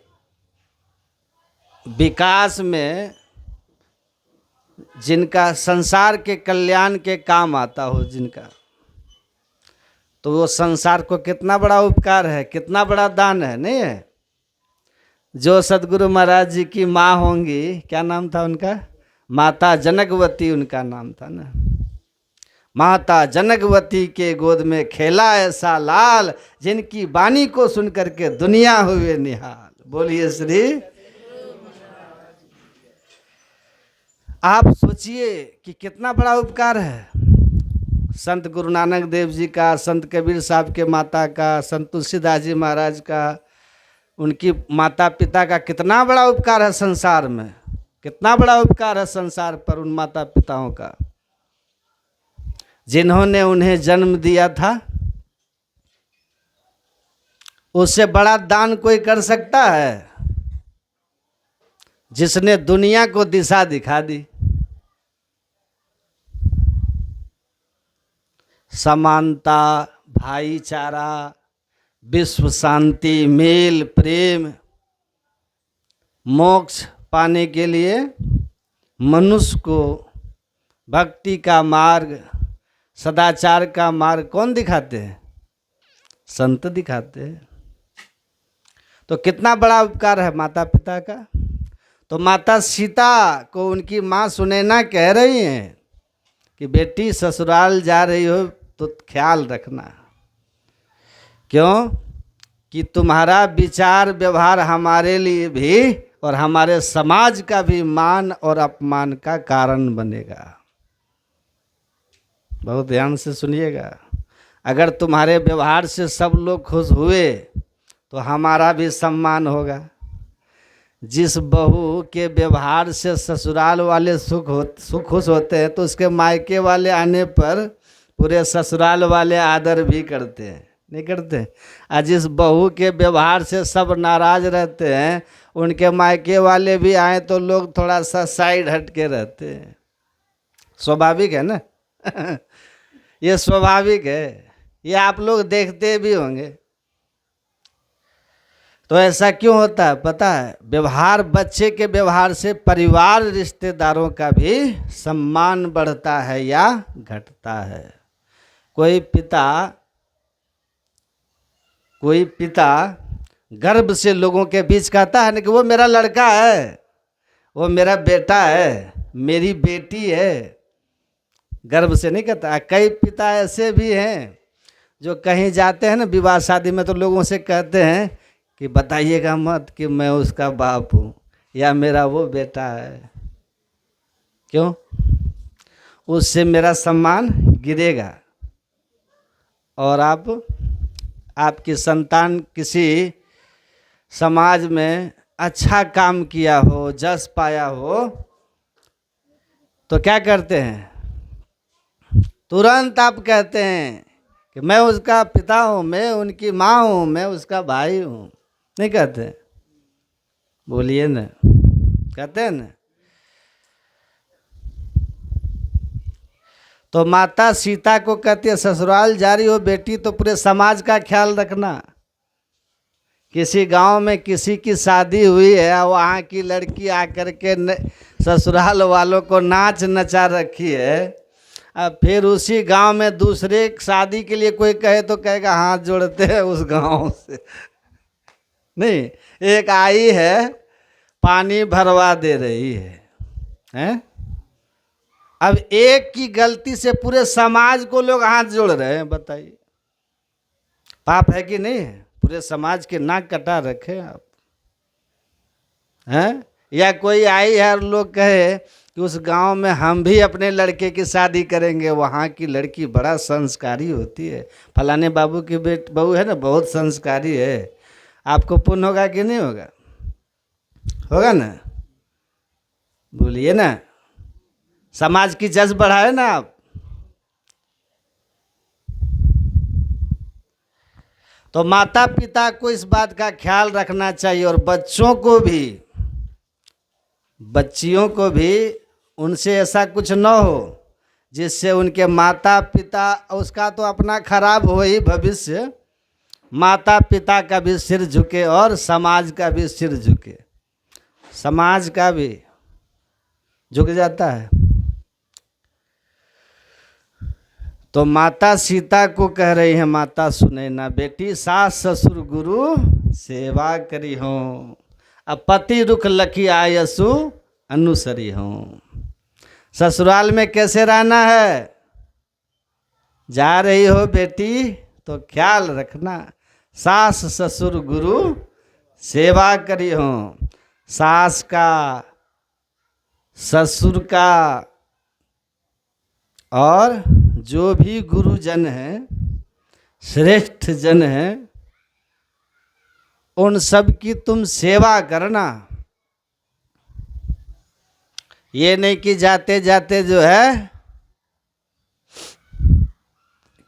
विकास में जिनका, संसार के कल्याण के काम आता हो जिनका, तो वो संसार को कितना बड़ा उपकार है, कितना बड़ा दान है, नहीं है? जो सदगुरु महाराज जी की माँ होंगी, क्या नाम था उनका? माता जनकवती उनका नाम था ना। माता जनकवती के गोद में खेला ऐसा लाल, जिनकी वाणी को सुन करके दुनिया हुए निहाल। बोलिए श्री। आप सोचिए कि कितना बड़ा उपकार है संत गुरु नानक देव जी का, संत कबीर साहब के माता का, संत तुलसीदास जी महाराज का, उनकी माता पिता का कितना बड़ा उपकार है संसार में, कितना बड़ा उपकार है संसार पर उन माता पिताओं का, जिन्होंने उन्हें जन्म दिया था। उससे बड़ा दान कोई कर सकता है? जिसने दुनिया को दिशा दिखा दी। समानता, भाईचारा, विश्व शांति, मेल, प्रेम, मोक्ष पाने के लिए मनुष्य को भक्ति का मार्ग, सदाचार का मार्ग कौन दिखाते हैं? संत दिखाते हैं। तो कितना बड़ा उपकार है माता पिता का। तो माता सीता को उनकी माँ सुनैना कह रही हैं कि बेटी ससुराल जा रही हो तो ख्याल रखना। क्यों? कि तुम्हारा विचार व्यवहार हमारे लिए भी और हमारे समाज का भी मान और अपमान का कारण बनेगा। बहुत ध्यान से सुनिएगा। अगर तुम्हारे व्यवहार से सब लोग खुश हुए तो हमारा भी सम्मान होगा। जिस बहू के व्यवहार से ससुराल वाले खुश होते हैं, तो उसके मायके वाले आने पर पूरे ससुराल वाले आदर भी करते हैं, नहीं करते? और जिस बहू के व्यवहार से सब नाराज रहते हैं, उनके मायके वाले भी आए तो लोग थोड़ा सा साइड हट के रहते हैं। स्वाभाविक है ना। ये स्वाभाविक है, ये आप लोग देखते भी होंगे। तो ऐसा क्यों होता है पता है? व्यवहार, बच्चे के व्यवहार से परिवार, रिश्तेदारों का भी सम्मान बढ़ता है या घटता है। कोई पिता गर्व से लोगों के बीच कहता है ना कि वो मेरा लड़का है, वो मेरा बेटा है, मेरी बेटी है। गर्व से नहीं कहता। कई पिता ऐसे भी हैं जो कहीं जाते हैं ना विवाह शादी में, तो लोगों से कहते हैं कि बताइएगा मत कि मैं उसका बाप हूँ या मेरा वो बेटा है। क्यों? उससे मेरा सम्मान गिरेगा। और आपकी संतान किसी समाज में अच्छा काम किया हो, जस पाया हो, तो क्या करते हैं? तुरंत आप कहते हैं कि मैं उसका पिता हूँ, मैं उनकी माँ हूँ, मैं उसका भाई हूँ। नहीं कहते? बोलिए ना, कहते हैं ना। तो माता सीता को कहती है ससुराल जा रही हो बेटी तो पूरे समाज का ख्याल रखना। किसी गांव में किसी की शादी हुई है, वहाँ की लड़की आकर के ससुराल वालों को नाच नचा रखी है। अब फिर उसी गांव में दूसरे शादी के लिए कोई कहे तो कहेगा हाथ जोड़ते हैं उस गांव से। नहीं, एक आई है पानी भरवा दे रही है, हैं? अब एक की गलती से पूरे समाज को लोग हाथ जोड़ रहे हैं, बताइए। पाप है कि नहीं है? पूरे समाज के नाक कटा रखे आप हैं। या कोई आई है और लोग कहे कि उस गांव में हम भी अपने लड़के की शादी करेंगे, वहाँ की लड़की बड़ा संस्कारी होती है, फलाने बाबू की बहू है ना बहुत संस्कारी है, आपको पुण्य होगा कि नहीं होगा? होगा ना? बोलिए ना। समाज की जज बढ़ाए ना आप। तो माता पिता को इस बात का ख्याल रखना चाहिए, और बच्चों को भी, बच्चियों को भी उनसे ऐसा कुछ न हो जिससे उनके माता पिता, उसका तो अपना खराब हो ही भविष्य, माता पिता का भी सिर झुके और समाज का भी सिर झुके। समाज का भी झुक जाता है। तो माता सीता को कह रही है, माता सुने ना बेटी, सास ससुर गुरु सेवा करी हो, अब पति रुख लखी आयसु अनुसरी हो। ससुराल में कैसे रहना है? जा रही हो बेटी तो ख्याल रखना, सास ससुर गुरु सेवा करी हो। सास का, ससुर का, और जो भी गुरुजन हैं, श्रेष्ठ जन हैं, उन सब की तुम सेवा करना। ये नहीं कि जाते जाते जो है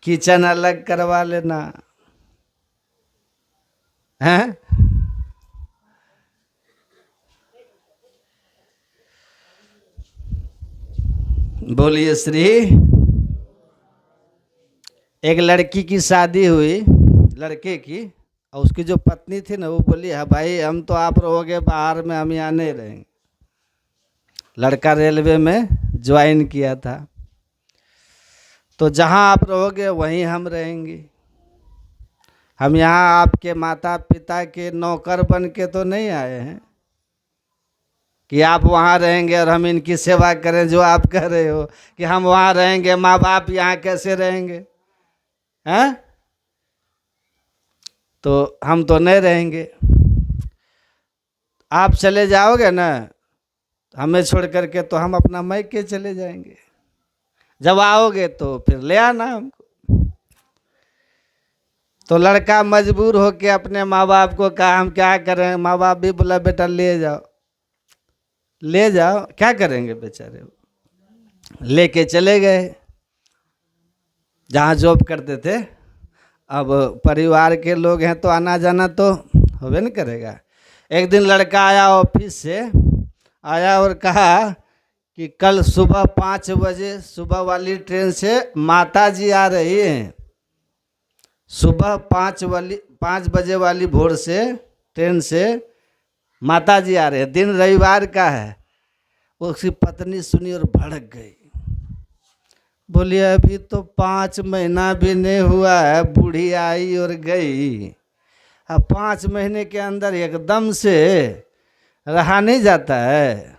किचन अलग करवा लेना है। बोलिए श्री। एक लड़की की शादी हुई, लड़के की, और उसकी जो पत्नी थी ना वो बोली, हाँ भाई हम तो आप रहोगे बाहर में, हम यहाँ नहीं रहेंगे। लड़का रेलवे में ज्वाइन किया था, तो जहाँ आप रहोगे वहीं हम रहेंगे। हम यहाँ आपके माता पिता के नौकर बन के तो नहीं आए हैं कि आप वहाँ रहेंगे और हम इनकी सेवा करें। जो आप कह रहे हो कि हम वहाँ रहेंगे, माँ बाप यहाँ कैसे रहेंगे हैं? तो हम तो नहीं रहेंगे। आप चले जाओगे ना हमें छोड़ करके, तो हम अपना मायके चले जाएंगे। जब आओगे तो फिर ले आना हमको। तो लड़का मजबूर होके अपने माँ बाप को कहा हम क्या करें। माँ बाप भी बोला बेटा ले जाओ, ले जाओ, क्या करेंगे बेचारे। लेके चले गए जहाँ जॉब करते थे। अब परिवार के लोग हैं तो आना जाना तो होबे न करेगा। एक दिन लड़का आया, ऑफिस से आया और कहा कि कल सुबह 5 बजे सुबह वाली ट्रेन से माता जी आ रही हैं। सुबह 5 बजे वाली भोर से ट्रेन से माता जी आ रहे हैं। दिन रविवार का है। उसकी पत्नी सुनी और भड़क गई, बोली अभी तो 5 महीना भी नहीं हुआ है, बूढ़ी आई और गई। अब 5 महीने के अंदर एकदम से रहा नहीं जाता है।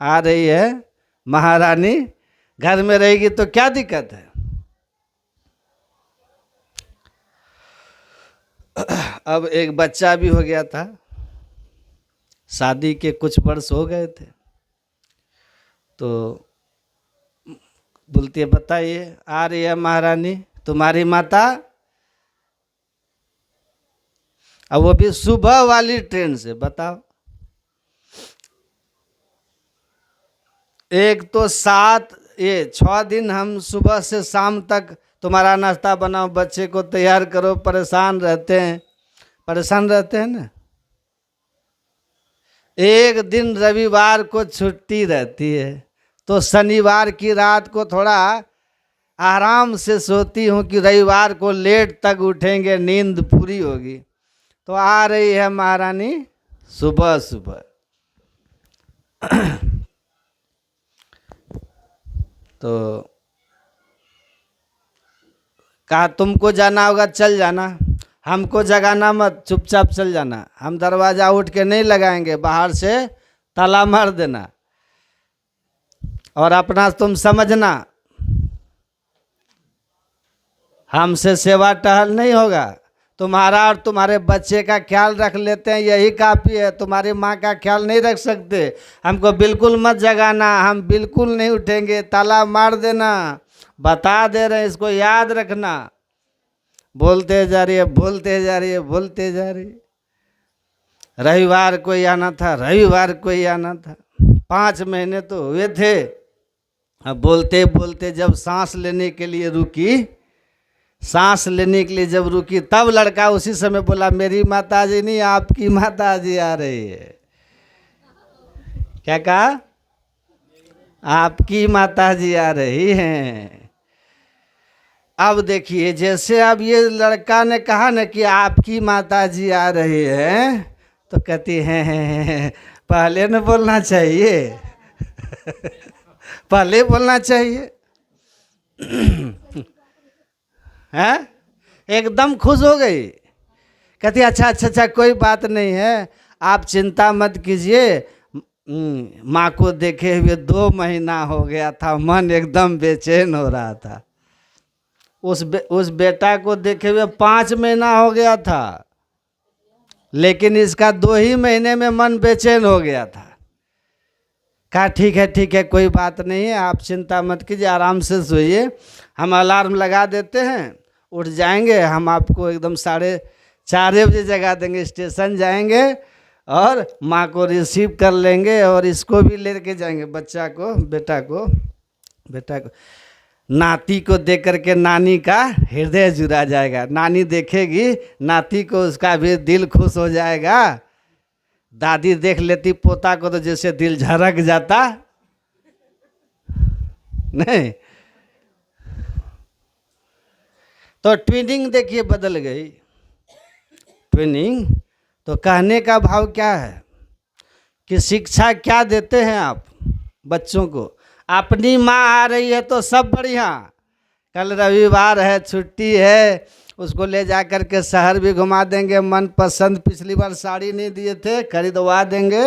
आ रही है महारानी, घर में रहेगी तो क्या दिक्कत है। अब एक बच्चा भी हो गया था, शादी के कुछ वर्ष हो गए थे। तो बोलती है बताइए, आ रही है महारानी तुम्हारी माता। अब वो भी सुबह वाली ट्रेन से। बताओ, एक तो 6 दिन हम सुबह से शाम तक तुम्हारा नाश्ता बनाओ, बच्चे को तैयार करो, परेशान रहते हैं ना। एक दिन रविवार को छुट्टी रहती है, तो शनिवार की रात को थोड़ा आराम से सोती हूँ कि रविवार को लेट तक उठेंगे, नींद पूरी होगी। तो आ रही है महारानी सुबह सुबह। तो कहा तुमको जाना होगा चल जाना, हमको जगाना मत, चुपचाप चल जाना। हम दरवाज़ा उठ के नहीं लगाएंगे, बाहर से ताला मार देना, और अपना तुम समझना हमसे सेवा टहल नहीं होगा। तुम्हारा और तुम्हारे बच्चे का ख्याल रख लेते हैं, यही काफ़ी है। तुम्हारी माँ का ख्याल नहीं रख सकते, हमको बिल्कुल मत जगाना, हम बिल्कुल नहीं उठेंगे, ताला मार देना। बता दे रहे हैं, इसको याद रखना। बोलते जा रही है, बोलते जा रही है, बोलते जा रही है। रविवार को ही आना था, रविवार को ही आना था। 5 महीने तो हुए थे। अब बोलते बोलते जब सांस लेने के लिए रुकी, सांस लेने के लिए जब रुकी, तब लड़का उसी समय बोला, मेरी माताजी नहीं, आपकी माताजी आ रही है। क्या कहा? आपकी माताजी आ रही हैं। अब देखिए, जैसे अब ये लड़का ने कहा ना कि आपकी माताजी आ रही है, तो कहती हैं, पहले न बोलना चाहिए पहले बोलना चाहिए। हैं? एकदम खुश हो गई। कहती अच्छा अच्छा अच्छा, कोई बात नहीं है, आप चिंता मत कीजिए। माँ को देखे हुए 2 महीना हो गया था, मन एकदम बेचैन हो रहा था। उस बेटा को देखे हुए 5 महीना हो गया था, लेकिन इसका 2 ही महीने में मन बेचैन हो गया था। कहा ठीक है, कोई बात नहीं है, आप चिंता मत कीजिए, आराम से सोइए, हम अलार्म लगा देते हैं, उठ जाएंगे, हम आपको एकदम 4:30 बजे जगा देंगे, स्टेशन जाएंगे और माँ को रिसीव कर लेंगे और इसको भी लेके जाएंगे, बच्चा को, बेटा को। नाती को देख करके नानी का हृदय जुड़ा जाएगा। नानी देखेगी नाती को, उसका भी दिल खुश हो जाएगा। दादी देख लेती पोता को तो जैसे दिल झरक जाता नहीं। तो ट्विनिंग देखिए बदल गई। ट्विनिंग तो कहने का भाव क्या है कि शिक्षा क्या देते हैं आप बच्चों को। अपनी माँ आ रही है तो सब बढ़िया, कल रविवार है, छुट्टी है, उसको ले जा कर के शहर भी घुमा देंगे, मन पसंद, पिछली बार साड़ी नहीं दिए थे, खरीदवा देंगे,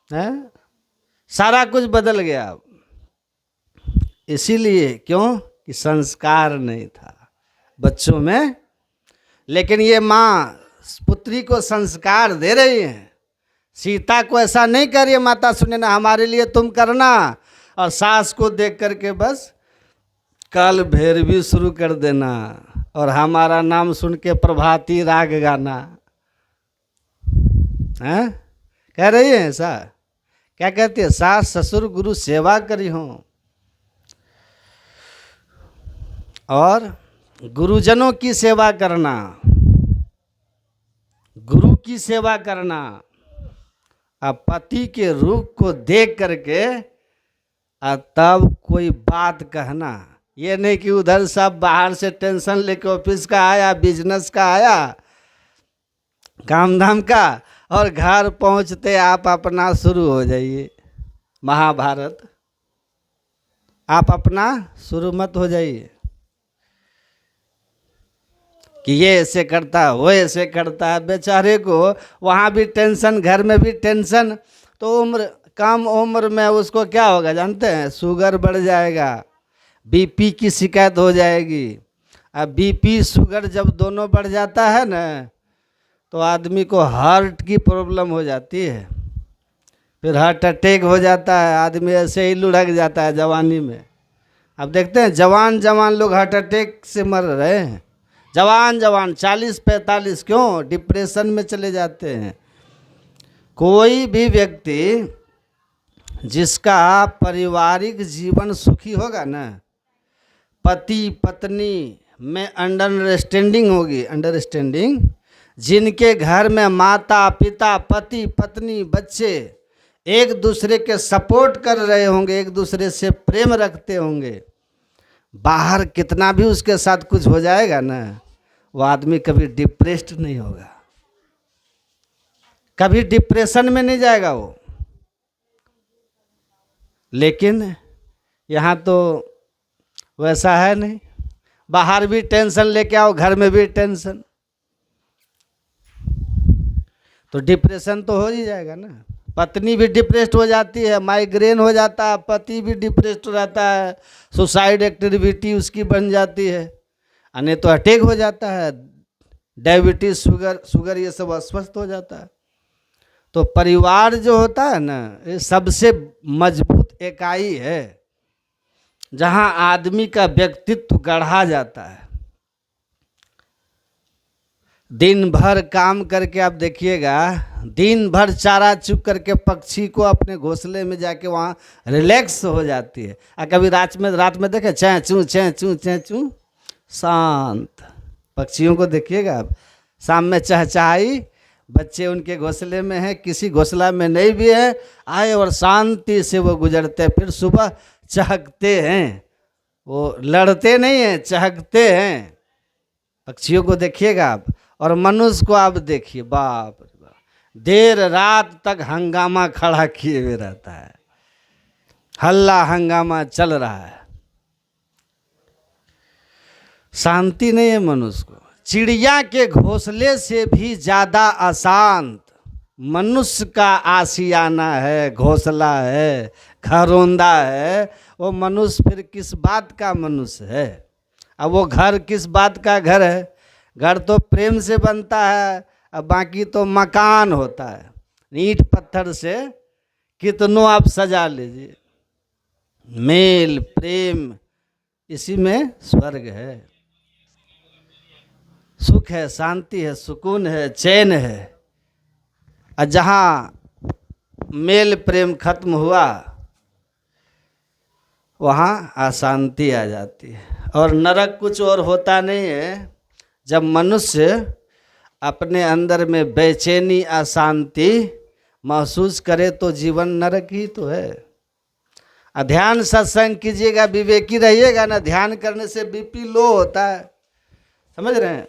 हैं? सारा कुछ बदल गया अब। इसीलिए क्यों कि संस्कार नहीं था बच्चों में। लेकिन ये माँ पुत्री को संस्कार दे रही है। सीता को ऐसा नहीं करिए, माता सुने ना, हमारे लिए तुम करना, और सास को देख करके बस काल भैरवी शुरू कर देना और हमारा नाम सुन के प्रभाती राग गाना। हैं? कह रही है ऐसा? क्या कहती है? सास ससुर गुरु सेवा करी हो, और गुरुजनों की सेवा करना, गुरु की सेवा करना। अब पति के रूप को देख करके तब कोई बात कहना। ये नहीं कि उधर सब बाहर से टेंशन लेके ऑफिस का आया, बिजनेस का आया, काम धाम का, और घर पहुंचते आप अपना शुरू हो जाइए। महाभारत, आप अपना शुरू मत हो जाइए कि ये ऐसे करता है, वो ऐसे करता है। बेचारे को वहाँ भी टेंशन, घर में भी टेंशन, तो कम उम्र में उसको क्या होगा जानते हैं? शुगर बढ़ जाएगा, बीपी की शिकायत हो जाएगी। अब बीपी शुगर जब दोनों बढ़ जाता है ना, तो आदमी को हार्ट की प्रॉब्लम हो जाती है, फिर हार्ट अटैक हो जाता है, आदमी ऐसे ही लुढ़क जाता है जवानी में। अब देखते हैं जवान लोग हार्ट अटैक से मर रहे हैं, जवान 40-45, क्यों? डिप्रेशन में चले जाते हैं। कोई भी व्यक्ति जिसका पारिवारिक जीवन सुखी होगा ना, पति पत्नी में अंडरस्टैंडिंग होगी, अंडरस्टैंडिंग, जिनके घर में माता पिता पति पत्नी बच्चे एक दूसरे के सपोर्ट कर रहे होंगे, एक दूसरे से प्रेम रखते होंगे, बाहर कितना भी उसके साथ कुछ हो जाएगा ना, वो आदमी कभी डिप्रेस्ड नहीं होगा, कभी डिप्रेशन में नहीं जाएगा वो। लेकिन यहाँ तो वैसा है नहीं, बाहर भी टेंशन लेके आओ, घर में भी टेंशन, तो डिप्रेशन तो हो ही जाएगा ना। पत्नी भी डिप्रेस्ड हो जाती है, माइग्रेन हो जाता है, पति भी डिप्रेस्ड हो जाता है, सुसाइड एक्टिविटी उसकी बन जाती है, नहीं तो अटैक हो जाता है, डायबिटीज, शुगर ये सब अस्वस्थ हो जाता है। तो परिवार जो होता है ना, ये सबसे मजबूत इकाई है जहाँ आदमी का व्यक्तित्व गढ़ा जाता है। दिन भर काम करके आप देखिएगा, दिन भर चारा चुग करके पक्षी को अपने घोंसले में जाके वहाँ रिलैक्स हो जाती है। और कभी रात में देखे चैं चूँ चैं चूँ चैं चूँ, शांत पक्षियों को देखिएगा आप। शाम में चहचहाई, बच्चे उनके घोंसले में हैं, किसी घोंसला में नहीं भी है, आए और शांति से वो गुजरते। फिर सुबह चहकते हैं, वो लड़ते नहीं हैं, चहकते हैं। पक्षियों को देखिएगा आप। और मनुष्य को आप देखिए, बाप रे बाप, देर रात तक हंगामा खड़ा किए हुए रहता है, हल्ला हंगामा चल रहा है, शांति नहीं है मनुष्य को। चिड़िया के घोंसले से भी ज्यादा अशांत मनुष्य का आशियाना है, घोंसला है, घरौंदा है। वो मनुष्य फिर किस बात का मनुष्य है? अब वो घर किस बात का घर है? घर तो प्रेम से बनता है, अब बाकी तो मकान होता है। ईंट पत्थर से कितनों आप सजा लीजिए, मेल प्रेम इसी में स्वर्ग है, सुख है, शांति है, सुकून है, चैन है। और जहाँ मेल प्रेम खत्म हुआ वहाँ अशांति आ जाती है। और नरक कुछ और होता नहीं है। जब मनुष्य अपने अंदर में बेचैनी, अशांति महसूस करे तो जीवन नरक ही तो है। ध्यान सत्संग कीजिएगा, विवेकी रहिएगा ना। ध्यान करने से बीपी लो होता है, समझ रहे हैं?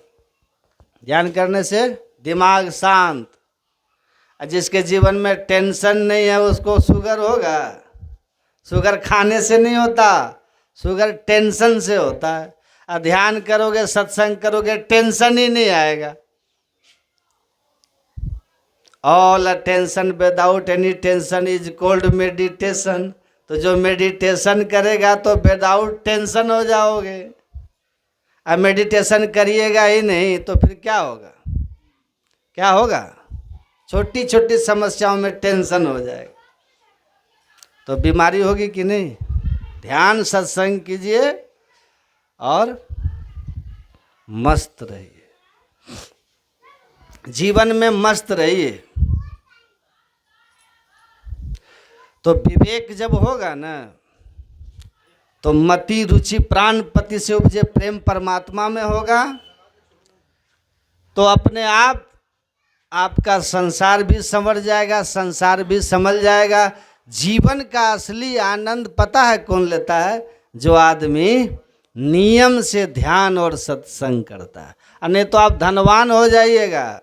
ध्यान करने से दिमाग शांत। जिसके जीवन में टेंशन नहीं है उसको शुगर होगा? शुगर खाने से नहीं होता, शुगर टेंशन से होता है। और ध्यान करोगे, सत्संग करोगे, टेंशन ही नहीं आएगा। All tension without any tension is called meditation. तो जो मेडिटेशन करेगा तो विदाउट टेंशन हो जाओगे। अब मेडिटेशन करिएगा ही नहीं तो फिर क्या होगा? क्या होगा? छोटी छोटी समस्याओं में टेंशन हो जाएगा तो बीमारी होगी कि नहीं? ध्यान सत्संग कीजिए और मस्त रहिए, जीवन में मस्त रहिए। तो विवेक जब होगा ना तो मति रुचि प्राण पति से उपजे प्रेम परमात्मा में होगा। तो अपने आप आपका संसार भी संवर जाएगा, संसार भी संभल जाएगा। जीवन का असली आनंद पता है कौन लेता है? जो आदमी नियम से ध्यान और सत्संग करता है। नहीं तो आप धनवान हो जाइएगा,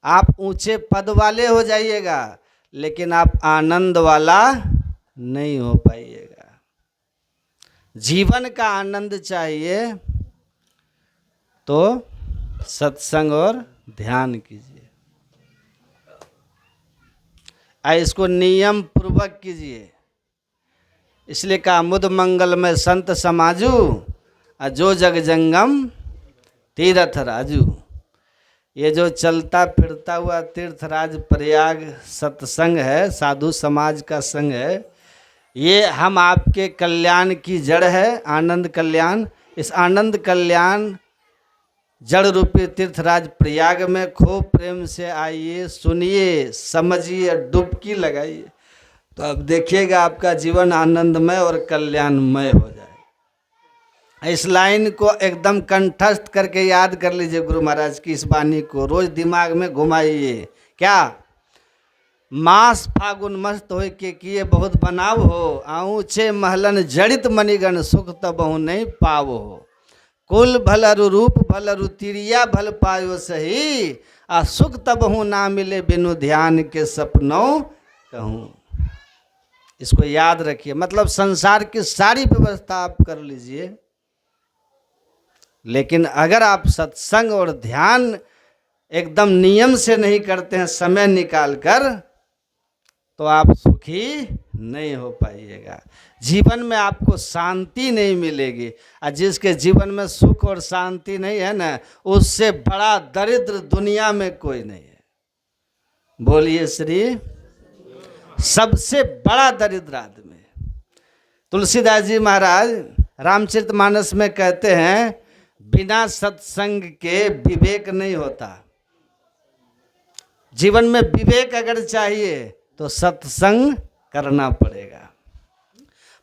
आप ऊंचे पद वाले हो जाइएगा, लेकिन आप आनंद वाला नहीं हो पाइएगा। जीवन का आनंद चाहिए तो सत्संग और ध्यान कीजिए। इसको नियम पूर्वक कीजिए। इसलिए कहा मुद मंगल में संत समाजू, जो जग जंगम तीर्थ राजू। ये जो चलता फिरता हुआ तीर्थराज प्रयाग सत्संग है, साधु समाज का संग है, ये हम आपके कल्याण की जड़ है, आनंद कल्याण। इस आनंद कल्याण जड़ रूपी तीर्थराज प्रयाग में खूब प्रेम से आइए, सुनिए, समझिए, डुबकी लगाइए, तो अब देखिएगा आपका जीवन आनंदमय और कल्याणमय हो जाए। इस लाइन को एकदम कंठस्थ करके याद कर लीजिए। गुरु महाराज की इस वाणी को रोज दिमाग में घुमाइए। क्या? मास फागुन मस्त हो के किए बहुत बनाव हो, ऊँचे महलन जड़ित मणिगण सुख तबहु नहीं पाव हो। कुल भल अरु रूप भल अरु तिरिया भल पायो सही, आ सुख तबहु ना मिले बिनु ध्यान के सपनों कहूँ। इसको याद रखिए। मतलब संसार की सारी व्यवस्था आप कर लीजिए, लेकिन अगर आप सत्संग और ध्यान एकदम नियम से नहीं करते हैं समय निकाल कर, तो आप सुखी नहीं हो पाइएगा। जीवन में आपको शांति नहीं मिलेगी, और जिसके जीवन में सुख और शांति नहीं है ना, उससे बड़ा दरिद्र दुनिया में कोई नहीं है। बोलिए श्री। सबसे बड़ा दरिद्र आदमी। तुलसीदास जी महाराज रामचरितमानस में कहते हैं, बिना सत्संग के विवेक नहीं होता। जीवन में विवेक अगर चाहिए तो सत्संग करना पड़ेगा।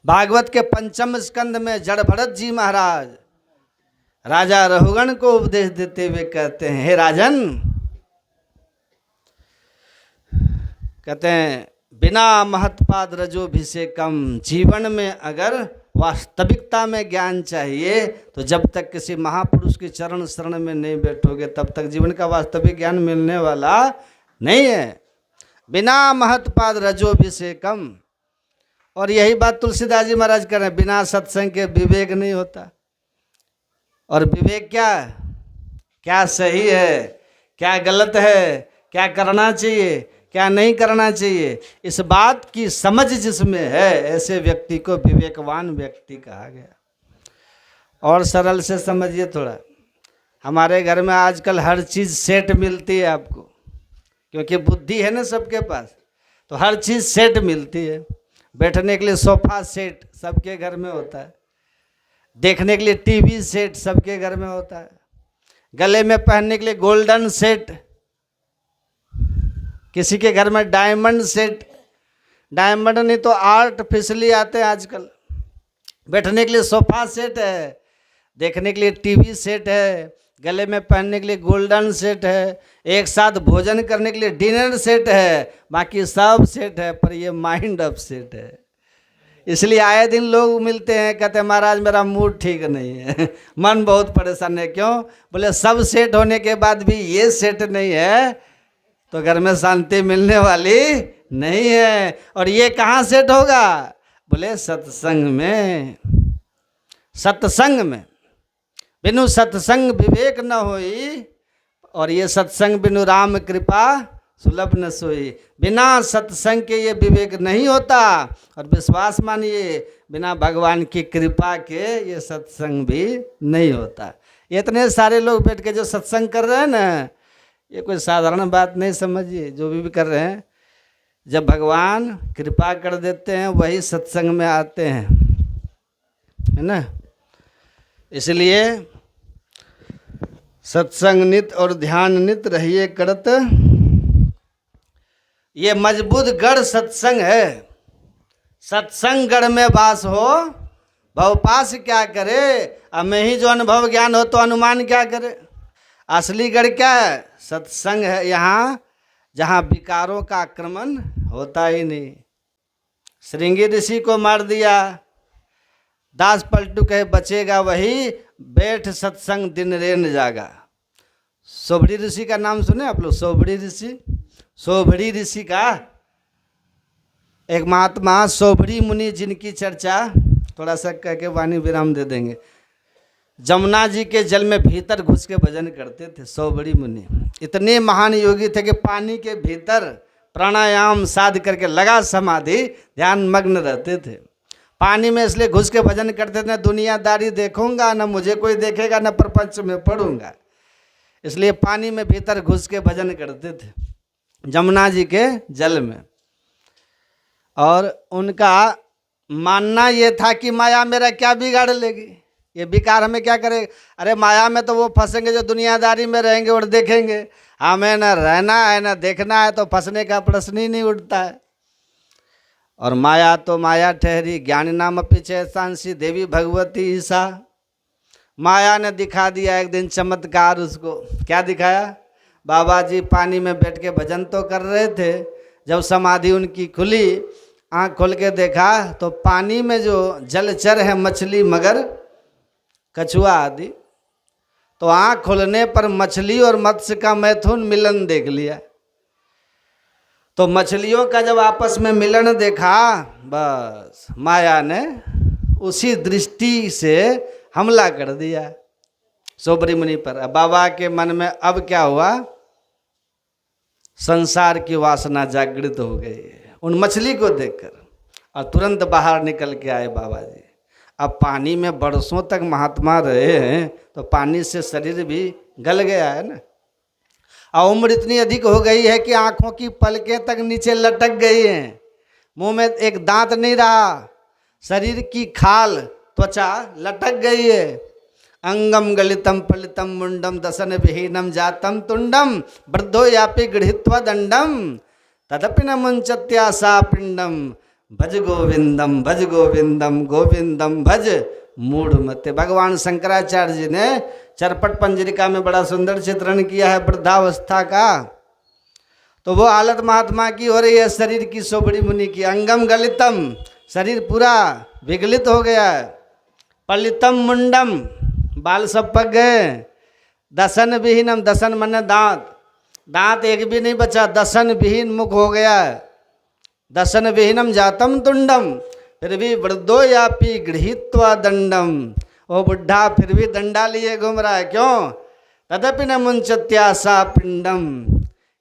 भागवत के 5 स्कंद में जड़ भरत जी महाराज राजा रहुगण को उपदेश देते हुए कहते हैं, हे राजन, कहते हैं, बिना महत्पाद रजोभिषेकम, जीवन में अगर वास्तविकता में ज्ञान चाहिए तो जब तक किसी महापुरुष की चरण शरण में नहीं बैठोगे तब तक जीवन का वास्तविक ज्ञान मिलने वाला नहीं है। बिना महत्पाद रजोभिषेकम। और यही बात तुलसीदास जी महाराज कह रहे हैं, बिना सत्संग के विवेक नहीं होता। और विवेक क्या है, क्या सही है, क्या गलत है, क्या करना चाहिए, क्या नहीं करना चाहिए, इस बात की समझ जिसमें है, ऐसे व्यक्ति को विवेकवान व्यक्ति कहा गया। और सरल से समझिए थोड़ा, हमारे घर में आजकल हर चीज़ सेट मिलती है आपको, क्योंकि बुद्धि है ना सबके पास, तो हर चीज़ सेट मिलती है। बैठने के लिए सोफा सेट सबके घर में होता है, देखने के लिए टीवी सेट सबके घर में होता है, गले में पहनने के लिए गोल्डन सेट, किसी के घर में डायमंड सेट, डायमंड नहीं तो आर्टिफिशियली आते हैं आजकल। बैठने के लिए सोफा सेट है, देखने के लिए टीवी सेट है, गले में पहनने के लिए गोल्डन सेट है, एक साथ भोजन करने के लिए डिनर सेट है, बाकी सब सेट है, पर ये माइंड अप सेट है। इसलिए आए दिन लोग मिलते हैं, कहते हैं महाराज मेरा मूड ठीक नहीं है, मन बहुत परेशान है। क्यों? बोले सब सेट होने के बाद भी ये सेट नहीं है तो घर में शांति मिलने वाली नहीं है। और ये कहाँ सेट होगा? बोले सत्संग में। सत्संग में बिनु सत्संग विवेक न होई, और ये सत्संग बिनु राम कृपा सुलभ न सोई। बिना सत्संग के ये विवेक नहीं होता, और विश्वास मानिए बिना भगवान की कृपा के ये सत्संग भी नहीं होता। इतने सारे लोग बैठ के जो सत्संग कर रहे हैं ना, ये कोई साधारण बात नहीं समझिए। जो भी कर रहे हैं, जब भगवान कृपा कर देते हैं वही सत्संग में आते हैं, है ना। इसलिए सत्संग नित और ध्यान नित रहिए करत, ये मजबूत गढ़ सत्संग है। सत्संग गढ़ में वास हो, भवपास क्या करे। अब में ही जो अनुभव ज्ञान हो तो अनुमान क्या करे। असली गढ़ क्या है? सत्संग है। यहाँ जहाँ विकारों का आक्रमण होता ही नहीं। श्रृंगी ऋषि को मार दिया, दास पलटू कहे बचेगा वही, बैठ सत्संग दिन रेन जागा। सोभड़ी ऋषि का नाम सुने आप लोग? सोभड़ी ऋषि, सोभड़ी ऋषि का एक महात्मा सोभड़ी मुनि, जिनकी चर्चा थोड़ा सा कह के वाणी विराम दे देंगे। जमुना जी के जल में भीतर घुस के भजन करते थे सोभड़ी मुनि। इतने महान योगी थे कि पानी के भीतर प्राणायाम साध करके लगा समाधि ध्यान मग्न रहते थे। पानी में इसलिए घुस के भजन करते थे, न दुनियादारी देखूंगा, न मुझे कोई देखेगा, न प्रपंच में पढ़ूंगा। इसलिए पानी में भीतर घुस के भजन करते थे जमुना जी के जल में। और उनका मानना ये था कि माया मेरा क्या बिगाड़ लेगी, ये विकार हमें क्या करे। अरे माया में तो वो फंसेंगे जो दुनियादारी में रहेंगे और देखेंगे, हमें न रहना है न देखना है, तो फंसने का प्रश्न ही नहीं उठता है। और माया तो माया ठहरी, ज्ञान नाम पीछे सांसी देवी भगवती ईसा। माया ने दिखा दिया एक दिन चमत्कार उसको। क्या दिखाया? बाबा जी पानी में बैठ के भजन तो कर रहे थे, जब समाधि उनकी खुली, आँख खोल के देखा तो पानी में जो जलचर है, मछली, मगर, कछुआ आदि, तो आँख खोलने पर मछली और मत्स्य का मैथुन मिलन देख लिया। तो मछलियों का जब आपस में मिलन देखा, बस माया ने उसी दृष्टि से हमला कर दिया सोभड़ी मुनि पर। अब बाबा के मन में अब क्या हुआ? संसार की वासना जागृत हो गई उन मछली को देखकर। और तुरंत बाहर निकल के आए बाबा जी। अब पानी में बरसों तक महात्मा रहे हैं तो पानी से शरीर भी गल गया है ना, और उम्र इतनी अधिक हो गई है कि आंखों की पलकें तक नीचे लटक गई हैं, मुंह में एक दांत नहीं रहा, शरीर की खाल त्वचा लटक गई है। अंगम गलितम फलितम मुंडम दसन विहीनम जातम तुंडम वृद्धो यापि गृहीत्वा दंडम तदपि न मुंचत्यासा पिंडम भज गोविंदम गोविंदम भज मूढ़ मते। भगवान शंकराचार्य जी ने चरपट पंजरिका में बड़ा सुंदर चित्रण किया है वृद्धावस्था का। तो वो हालत महात्मा की हो रही है, शरीर की सोबड़ी मुनि की। अंगम गलितम, शरीर पूरा विगलित हो गया है। पलितम मुंडम, बाल सब पक गए। दसन विहीनम, दसन मन दांत, दांत एक भी नहीं बचा, दसन विहीन मुख हो गया है। दसन विहीनम जातम तुंडम, फिर भी वृद्धो यापि गृहीत्वा दंडम, वो बुढ़ा फिर भी दंडा लिए घूम रहा है। क्यों? तदपि न मुंचत्यासा पिंडम,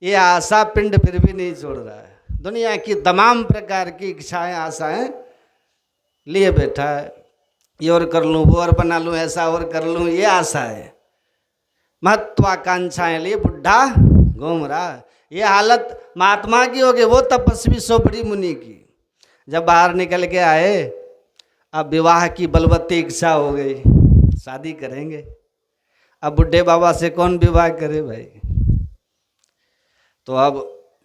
ये आशा पिंड फिर भी नहीं छोड़ रहा है। दुनिया की तमाम प्रकार की इच्छाएं आशाएं लिए बैठा है, ये और कर लूँ, वो और बना लूँ, ऐसा और कर लूँ, ये आशा है, महत्वाकांक्षाएं लिए बुढ़ा घूम रहा है। ये हालत महात्मा की हो गई, वो तपस्वी सोबड़ी मुनि की। जब बाहर निकल के आए, अब विवाह की बलवती इच्छा हो गई, शादी करेंगे। अब बुढ़े बाबा से कौन विवाह करे भाई। तो अब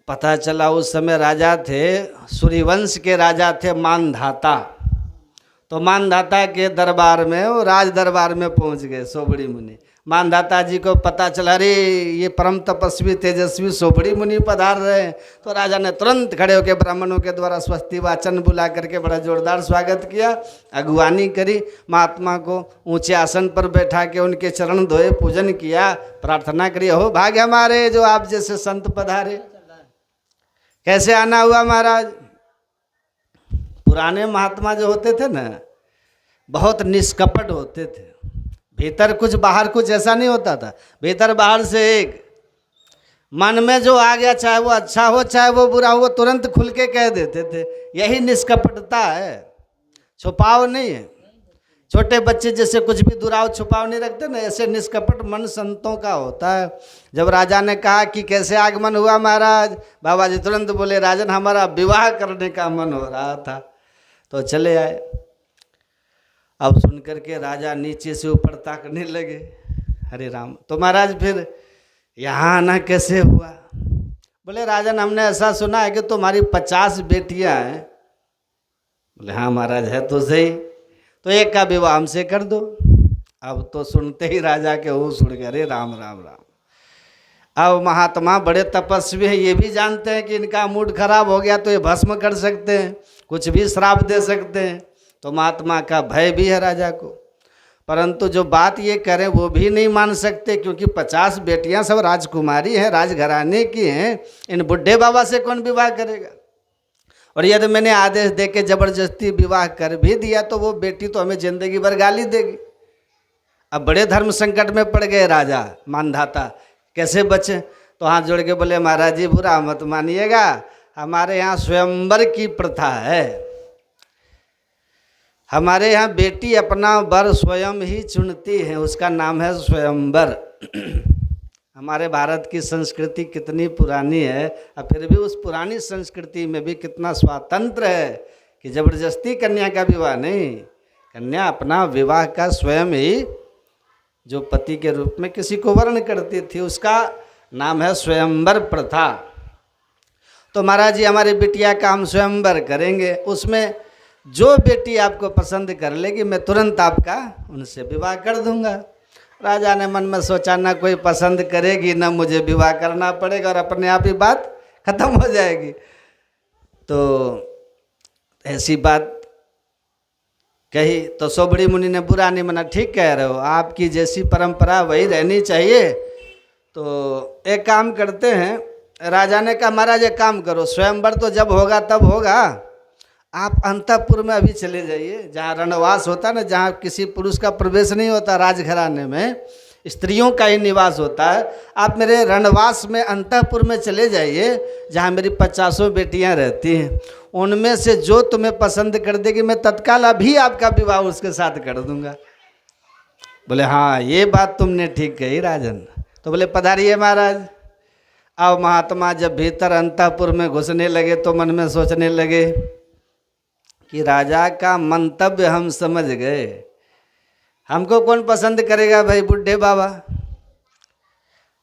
पता चला उस समय राजा थे, सूर्यवंश के राजा थे मानधाता। तो मानधाता के दरबार में, वो राज दरबार में पहुंच गए सोबड़ी मुनि। मानधाता जी को पता चला, अरे ये परम तपस्वी तेजस्वी सोबड़ी मुनि पधार रहे हैं। तो राजा ने तुरंत खड़े होकर ब्राह्मणों के द्वारा स्वस्ति वाचन बुला करके बड़ा जोरदार स्वागत किया, अगुवानी करी, महात्मा को ऊंचे आसन पर बैठा के उनके चरण धोए, पूजन किया, प्रार्थना करी, हो भाग्य हमारे जो आप जैसे संत पधारे। कैसे आना हुआ महाराज? पुराने महात्मा जो होते थे ना, बहुत निष्कपट होते थे, भीतर कुछ बाहर कुछ, ऐसा नहीं होता था। भीतर बाहर से एक, मन में जो आ गया, चाहे वो अच्छा हो चाहे वो बुरा हो, वो तुरंत खुल के कह देते थे। यही निष्कपटता है, छुपाव नहीं है। छोटे बच्चे जैसे कुछ भी दुराव छुपाव नहीं रखते ना, ऐसे निष्कपट मन संतों का होता है। जब राजा ने कहा कि कैसे आगमन हुआ महाराज, बाबा जी तुरंत बोले, राजन हमारा विवाह करने का मन हो रहा था। तो चले आए। अब सुनकर के राजा नीचे से ऊपर ताकने लगे, हरे राम। तो महाराज फिर यहाँ आना कैसे हुआ? बोले राजन हमने ऐसा सुना है कि तुम्हारी 50 बेटियां हैं। बोले हाँ महाराज है तो सही, तो एक का विवाह हमसे कर दो। अब तो सुनते ही राजा के होश उड़ गए, अरे राम राम राम। अब महात्मा बड़े तपस्वी हैं, ये भी जानते हैं कि इनका मूड खराब हो गया तो ये भस्म कर सकते हैं, कुछ भी श्राप दे सकते हैं। तो महात्मा का भय भी है राजा को, परंतु जो बात ये करें वो भी नहीं मान सकते, क्योंकि 50 बेटियां सब राजकुमारी हैं, राजघराने की हैं। इन बुढ़े बाबा से कौन विवाह करेगा? और यदि मैंने आदेश दे के जबरदस्ती विवाह कर भी दिया तो वो बेटी तो हमें जिंदगी भर गाली देगी। अब बड़े धर्म संकट में पड़ गए राजा मानधाता, कैसे बचे? तो हाथ जोड़ के बोले महाराज जी बुरा मत मानिएगा, हमारे यहाँ स्वयंवर की प्रथा है। हमारे यहाँ बेटी अपना वर स्वयं ही चुनती है, उसका नाम है स्वयंवर। हमारे भारत की संस्कृति कितनी पुरानी है, और फिर भी उस पुरानी संस्कृति में भी कितना स्वातंत्र है कि जबरदस्ती कन्या का विवाह नहीं, कन्या अपना विवाह का स्वयं ही जो पति के रूप में किसी को वर्ण करती थी, उसका नाम है स्वयंवर प्रथा। तो महाराज जी हमारी बिटिया का हम स्वयंवर करेंगे, उसमें जो बेटी आपको पसंद कर लेगी मैं तुरंत आपका उनसे विवाह कर दूंगा। राजा ने मन में सोचा, ना कोई पसंद करेगी ना मुझे विवाह करना पड़ेगा, और अपने आप ही बात खत्म हो जाएगी। तो ऐसी बात कही तो सोबड़ी मुनि ने बुरा नहीं मना, ठीक कह रहे हो, आपकी जैसी परंपरा वही रहनी चाहिए। तो एक काम करते हैं, राजा ने कहा महाराज एक काम करो, स्वयंवर तो जब होगा तब होगा, आप अंतःपुर में अभी चले जाइए, जहाँ रणवास होता ना, जहाँ किसी पुरुष का प्रवेश नहीं होता राजघराने में, स्त्रियों का ही निवास होता है। आप मेरे रणवास में अंतःपुर में चले जाइए, जहाँ मेरी 50 बेटियां रहती हैं, उनमें से जो तुम्हें पसंद कर देगी मैं तत्काल अभी आपका विवाह उसके साथ कर दूंगा। बोले हाँ ये बात तुमने ठीक कही राजन। तो बोले पधारिए महाराज। अब महात्मा जब भीतर अंतःपुर में घुसने लगे तो मन में सोचने लगे कि राजा का मंतव्य हम समझ गए, हमको कौन पसंद करेगा भाई बुढ़े बाबा।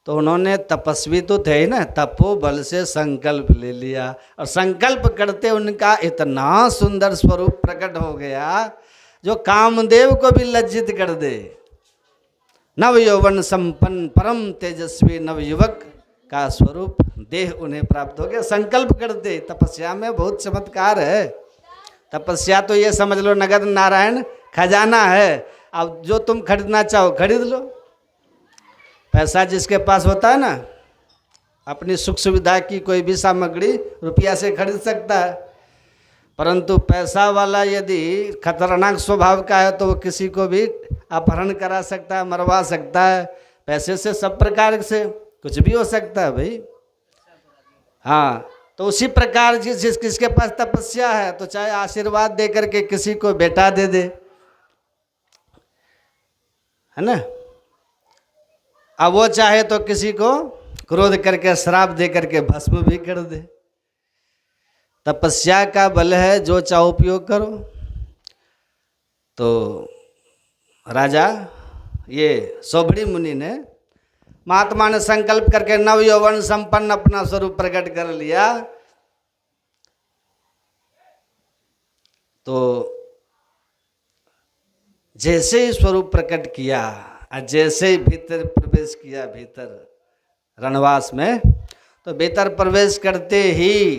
तो उन्होंने, तपस्वी तो थे ही ना, तपो बल से संकल्प ले लिया और संकल्प करते उनका इतना सुंदर स्वरूप प्रकट हो गया जो कामदेव को भी लज्जित कर दे। नव यौवन संपन्न परम तेजस्वी नवयुवक का स्वरूप देह उन्हें प्राप्त हो गया। संकल्प करते, तपस्या में बहुत चमत्कार है। तपस्या तो ये समझ लो नगद नारायण खजाना है। अब जो तुम खरीदना चाहो खरीद लो। पैसा जिसके पास होता है ना, अपनी सुख सुविधा की कोई भी सामग्री रुपया से खरीद सकता है, परंतु पैसा वाला यदि खतरनाक स्वभाव का है तो वो किसी को भी अपहरण करा सकता है, मरवा सकता है। पैसे से सब प्रकार से कुछ भी हो सकता है भाई। हाँ, तो उसी प्रकार जिसके पास तपस्या है तो चाहे आशीर्वाद दे करके किसी को बेटा दे दे, है ना। अब वो चाहे तो किसी को क्रोध करके श्राप दे करके भस्म भी कर दे। तपस्या का बल है, जो चाहो उपयोग करो। तो राजा ये सौभड़ी मुनि ने, महात्मा ने संकल्प करके नव यौवन संपन्न अपना स्वरूप प्रकट कर लिया। तो जैसे ही स्वरूप प्रकट किया और जैसे ही भीतर प्रवेश किया, भीतर रणवास में, तो भीतर प्रवेश करते ही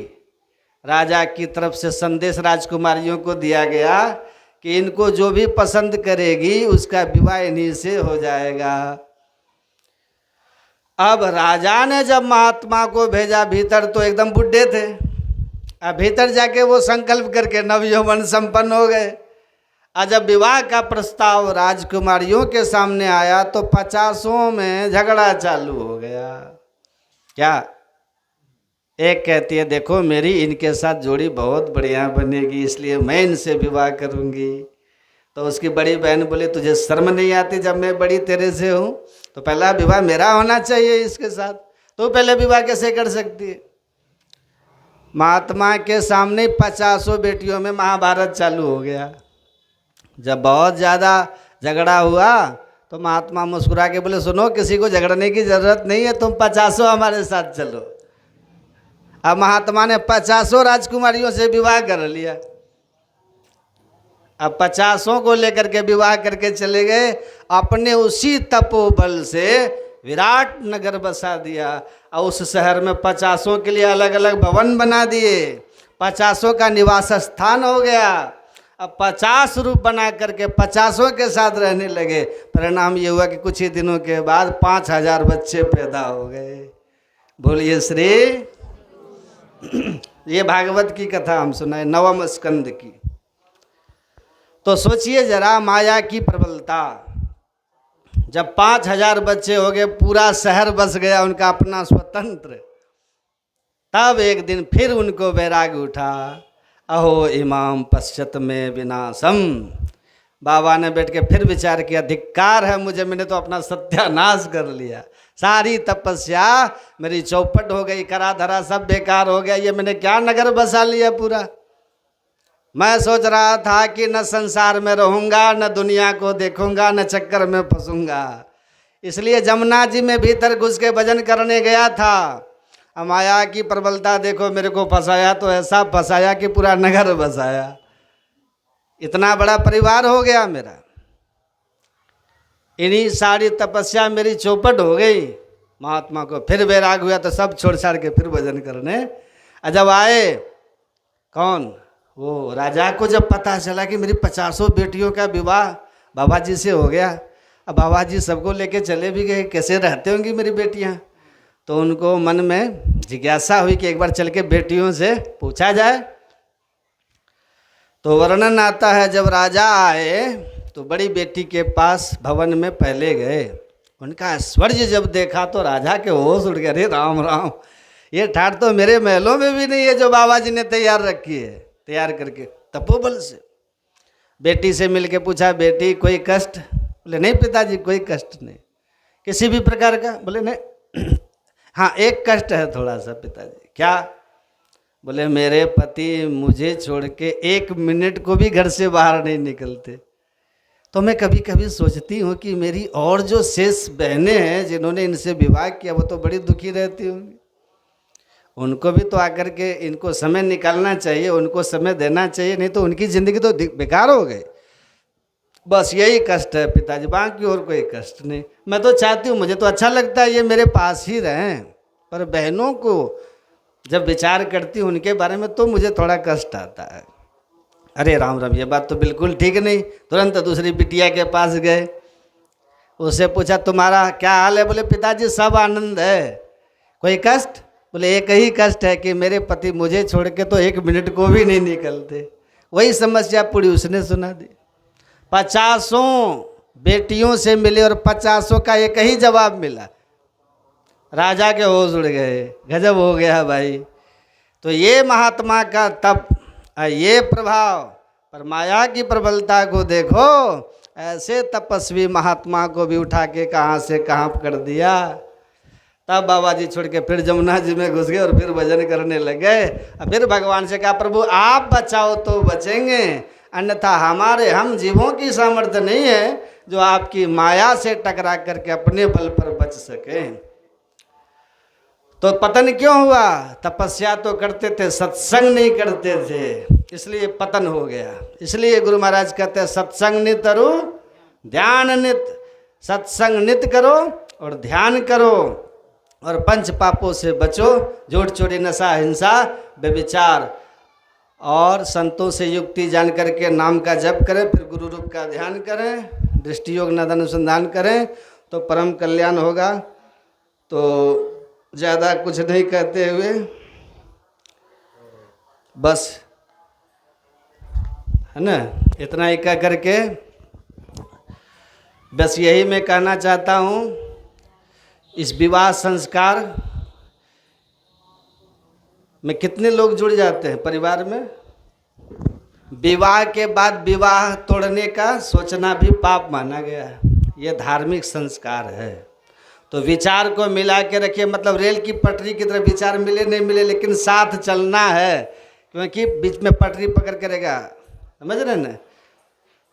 राजा की तरफ से संदेश राजकुमारियों को दिया गया कि इनको जो भी पसंद करेगी उसका विवाह इन्हीं से हो जाएगा। अब राजा ने जब महात्मा को भेजा भीतर तो एकदम बुढ़े थे। अब भीतर जाके वो संकल्प करके नव यौवन संपन्न हो गए। और जब विवाह का प्रस्ताव राजकुमारियों के सामने आया तो 50 में झगड़ा चालू हो गया। क्या? एक कहती है देखो मेरी इनके साथ जोड़ी बहुत बढ़िया बनेगी इसलिए मैं इनसे विवाह करूंगी। तो उसकी बड़ी बहन बोली तुझे शर्म नहीं आती, जब मैं बड़ी तेरे से हूँ तो पहला विवाह मेरा होना चाहिए इसके साथ, तो पहले विवाह कैसे कर सकती है। महात्मा के सामने 50 बेटियों में महाभारत चालू हो गया। जब बहुत ज़्यादा झगड़ा हुआ तो महात्मा मुस्कुरा के बोले सुनो किसी को झगड़ने की ज़रूरत नहीं है, तुम 50 हमारे साथ चलो। अब महात्मा ने 50 राजकुमारियों से विवाह कर लिया। अब 50 को लेकर के विवाह करके चले गए। अपने उसी तपोबल से विराट नगर बसा दिया और उस शहर में 50 के लिए अलग अलग भवन बना दिए। 50 का निवास स्थान हो गया। अब 50 रूप बना करके 50 के साथ रहने लगे। परिणाम ये हुआ कि कुछ ही दिनों के बाद 5000 बच्चे पैदा हो गए। बोलिए श्री। ये भागवत की कथा हम सुनाए 9वें स्कंद की। तो सोचिए जरा माया की प्रबलता। जब 5000 बच्चे हो गए, पूरा शहर बस गया उनका अपना स्वतंत्र, तब एक दिन फिर उनको वैराग्य उठा। अहो इमाम पश्चात में विनाशम। बाबा ने बैठ के फिर विचार किया धिक्कार है मुझे, मैंने तो अपना सत्यानाश कर लिया। सारी तपस्या मेरी चौपट हो गई, करा धरा सब बेकार हो गया। ये मैंने क्या नगर बसा लिया पूरा। मैं सोच रहा था कि न संसार में रहूँगा, न दुनिया को देखूँगा, न चक्कर में फंसूँगा। इसलिए जमुना जी में भीतर घुस के भजन करने गया था। माया की प्रबलता देखो, मेरे को फंसाया तो ऐसा फंसाया कि पूरा नगर बसाया। इतना बड़ा परिवार हो गया मेरा। इन्हीं सारी तपस्या मेरी चौपट हो गई। महात्मा को फिर वैराग हुआ तो सब छोड़ छाड़ के फिर भजन करने। जब आए कौन, वो राजा को जब पता चला कि मेरी 50 बेटियों का विवाह बाबा जी से हो गया। अब बाबा जी सबको लेके चले भी गए, कैसे रहते होंगी मेरी बेटियां। तो उनको मन में जिज्ञासा हुई कि एक बार चल के बेटियों से पूछा जाए। तो वर्णन आता है जब राजा आए तो बड़ी बेटी के पास भवन में पहले गए। उनका ऐश्वर्य जब देखा तो राजा के होश उड़ गए, अरे राम राम, ये ठाट तो मेरे महलों में भी नहीं है जो बाबा जी ने तैयार रखी है, तैयार करके तपोबल से। बेटी से मिलके पूछा, बेटी कोई कष्ट? बोले नहीं पिताजी कोई कष्ट नहीं। किसी भी प्रकार का? बोले नहीं। हाँ एक कष्ट है थोड़ा सा पिताजी। क्या? बोले मेरे पति मुझे छोड़ के 1 मिनट को भी घर से बाहर नहीं निकलते। तो मैं कभी कभी सोचती हूँ कि मेरी और जो शेष बहनें हैं जिन्होंने इनसे विवाह किया वो तो बड़ी दुखी रहती होंगी, उनको भी तो आकर के इनको समय निकालना चाहिए, उनको समय देना चाहिए, नहीं तो उनकी ज़िंदगी तो बेकार हो गई। बस यही कष्ट है पिताजी, बाकी और कोई कष्ट नहीं। मैं तो चाहती हूँ, मुझे तो अच्छा लगता है ये मेरे पास ही रहें, पर बहनों को जब विचार करती हूँ उनके बारे में तो मुझे थोड़ा कष्ट आता है। अरे राम राम, ये बात तो बिल्कुल ठीक नहीं। तुरंत दूसरी बिटिया के पास गए, उससे पूछा तुम्हारा क्या हाल है? बोले पिताजी सब आनंद है। कोई कष्ट? बोले एक ही कष्ट है कि मेरे पति मुझे छोड़ के तो 1 मिनट को भी नहीं निकलते। वही समस्या पूरी उसने सुना दी। 50 बेटियों से मिले और 50 का एक ही जवाब मिला। राजा के होश उड़ गए, गजब हो गया भाई। तो ये महात्मा का तप, ये प्रभाव, पर माया की प्रबलता को देखो, ऐसे तपस्वी महात्मा को भी उठा के कहाँ से कहाँ कर दिया। तब बाबा जी छोड़ के फिर जमुना जी में घुस गए और फिर भजन करने लग गए। फिर भगवान से कहा प्रभु आप बचाओ तो बचेंगे, अन्यथा हम जीवों की सामर्थ्य नहीं है जो आपकी माया से टकरा करके अपने बल पर बच सके। तो पतन क्यों हुआ? तपस्या तो करते थे, सत्संग नहीं करते थे, इसलिए पतन हो गया। इसलिए गुरु महाराज कहते हैं सत्संग नित तरु ध्यान नित। सत्संग नित करो और ध्यान करो और 5 पापों से बचो, झूठ चोरी नशा हिंसा व्यभिचार, और संतों से युक्ति जान करके नाम का जप करें, फिर गुरु रूप का ध्यान करें, दृष्टि योग नाद अनुसंधान करें तो परम कल्याण होगा। तो ज़्यादा कुछ नहीं कहते हुए बस है ना, इतना ही कह करके बस यही मैं कहना चाहता हूँ। इस विवाह संस्कार में कितने लोग जुड़ जाते हैं परिवार में? विवाह के बाद विवाह तोड़ने का सोचना भी पाप माना गया है। ये धार्मिक संस्कार है। तो विचार को मिला के रखिए, मतलब रेल की पटरी की तरह विचार मिले नहीं मिले लेकिन साथ चलना है, क्योंकि बीच में पटरी पकड़ करेगा, समझ रहे ना।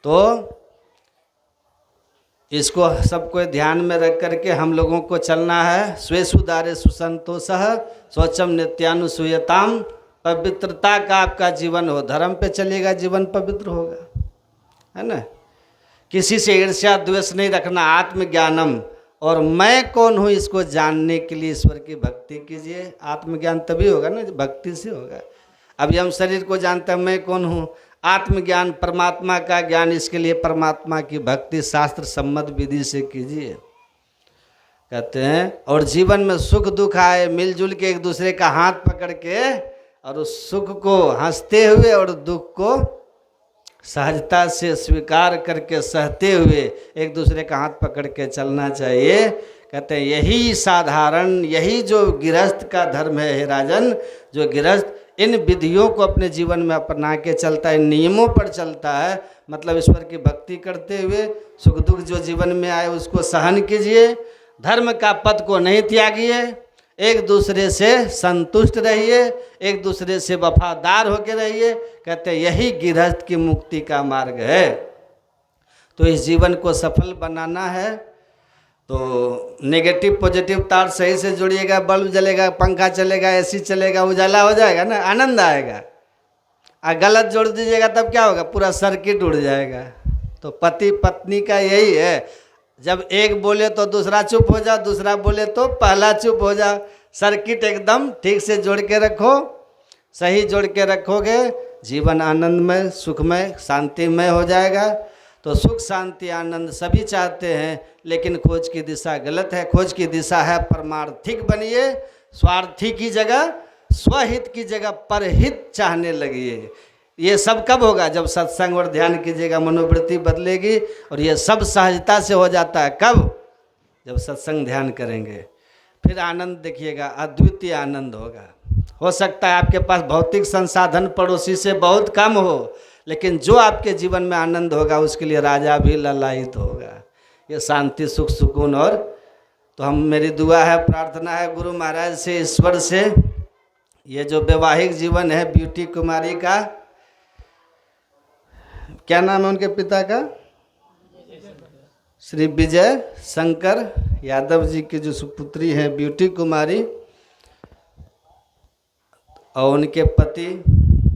तो इसको सबको ध्यान में रख करके हम लोगों को चलना है। स्वेषु दारे सुसंतोषः स्वच्छम नित्यानुसूयताम। पवित्रता का आपका जीवन हो, धर्म पे चलेगा जीवन पवित्र होगा, है ना। किसी से ईर्ष्या द्वेष नहीं रखना। आत्मज्ञानम, और मैं कौन हूँ इसको जानने के लिए ईश्वर की भक्ति कीजिए। आत्मज्ञान तभी होगा ना भक्ति से होगा। अभी हम शरीर को जानते हैं मैं कौन हूँ। आत्मज्ञान परमात्मा का ज्ञान, इसके लिए परमात्मा की भक्ति शास्त्र सम्मत विधि से कीजिए, कहते हैं। और जीवन में सुख दुख आए मिलजुल के एक दूसरे का हाथ पकड़ के, और उस सुख को हंसते हुए और दुख को सहजता से स्वीकार करके सहते हुए एक दूसरे का हाथ पकड़ के चलना चाहिए। कहते हैं यही साधारण, यही जो गृहस्थ का धर्म है हे राजन। जो गृहस्थ इन विधियों को अपने जीवन में अपना के चलता है, नियमों पर चलता है, मतलब ईश्वर की भक्ति करते हुए सुख दुख जो जीवन में आए उसको सहन कीजिए। धर्म का पथ को नहीं त्यागिए, एक दूसरे से संतुष्ट रहिए, एक दूसरे से वफादार होकर रहिए। कहते हैं यही गृहस्थ की मुक्ति का मार्ग है। तो इस जीवन को सफल बनाना है तो नेगेटिव पॉजिटिव तार सही से जोड़िएगा। बल्ब जलेगा, पंखा चलेगा, एसी चलेगा, उजाला हो जाएगा ना, आनंद आएगा। और गलत जोड़ दीजिएगा तब क्या होगा? पूरा सर्किट उड़ जाएगा। तो पति पत्नी का यही है, जब एक बोले तो दूसरा चुप हो जाओ, दूसरा बोले तो पहला चुप हो जाओ। सर्किट एकदम ठीक से जोड़ के रखो। सही जोड़ के रखोगे जीवन आनंदमय, सुखमय, शांतिमय हो जाएगा। तो सुख शांति आनंद सभी चाहते हैं, लेकिन खोज की दिशा गलत है। खोज की दिशा है परमार्थिक बनिए, स्वार्थी की जगह, स्वहित की जगह परहित चाहने लगिए। ये सब कब होगा? जब सत्संग और ध्यान कीजिएगा, मनोवृत्ति बदलेगी और ये सब सहजता से हो जाता है। कब? जब सत्संग ध्यान करेंगे, फिर आनंद देखिएगा, अद्वितीय आनंद होगा। हो सकता है आपके पास भौतिक संसाधन पड़ोसी से बहुत कम हो, लेकिन जो आपके जीवन में आनंद होगा उसके लिए राजा भी ललायित होगा। ये शांति, सुख, सुकून। और तो हम, मेरी दुआ है, प्रार्थना है गुरु महाराज से, ईश्वर से, ये जो वैवाहिक जीवन है ब्यूटी कुमारी का, क्या नाम है उनके पिता का, श्री विजय शंकर यादव जी की जो सुपुत्री है ब्यूटी कुमारी, और उनके पति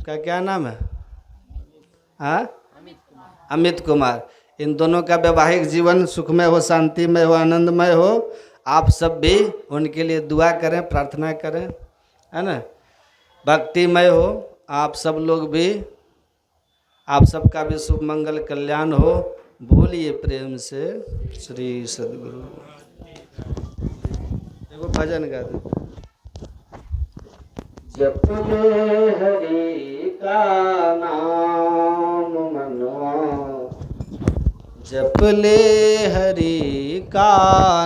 का क्या नाम है, हाँ, अमित कुमार। इन दोनों का वैवाहिक जीवन सुखमय हो, शांतिमय हो, आनंदमय हो। आप सब भी उनके लिए दुआ करें, प्रार्थना करें, है ना, भक्तिमय हो। आप सब लोग भी, आप सबका भी शुभ मंगल कल्याण हो। बोलिए प्रेम से श्री सद्गुरु। देखो भजन गा दो। जप ले हरि का नाम मनवा, जप ले हरि का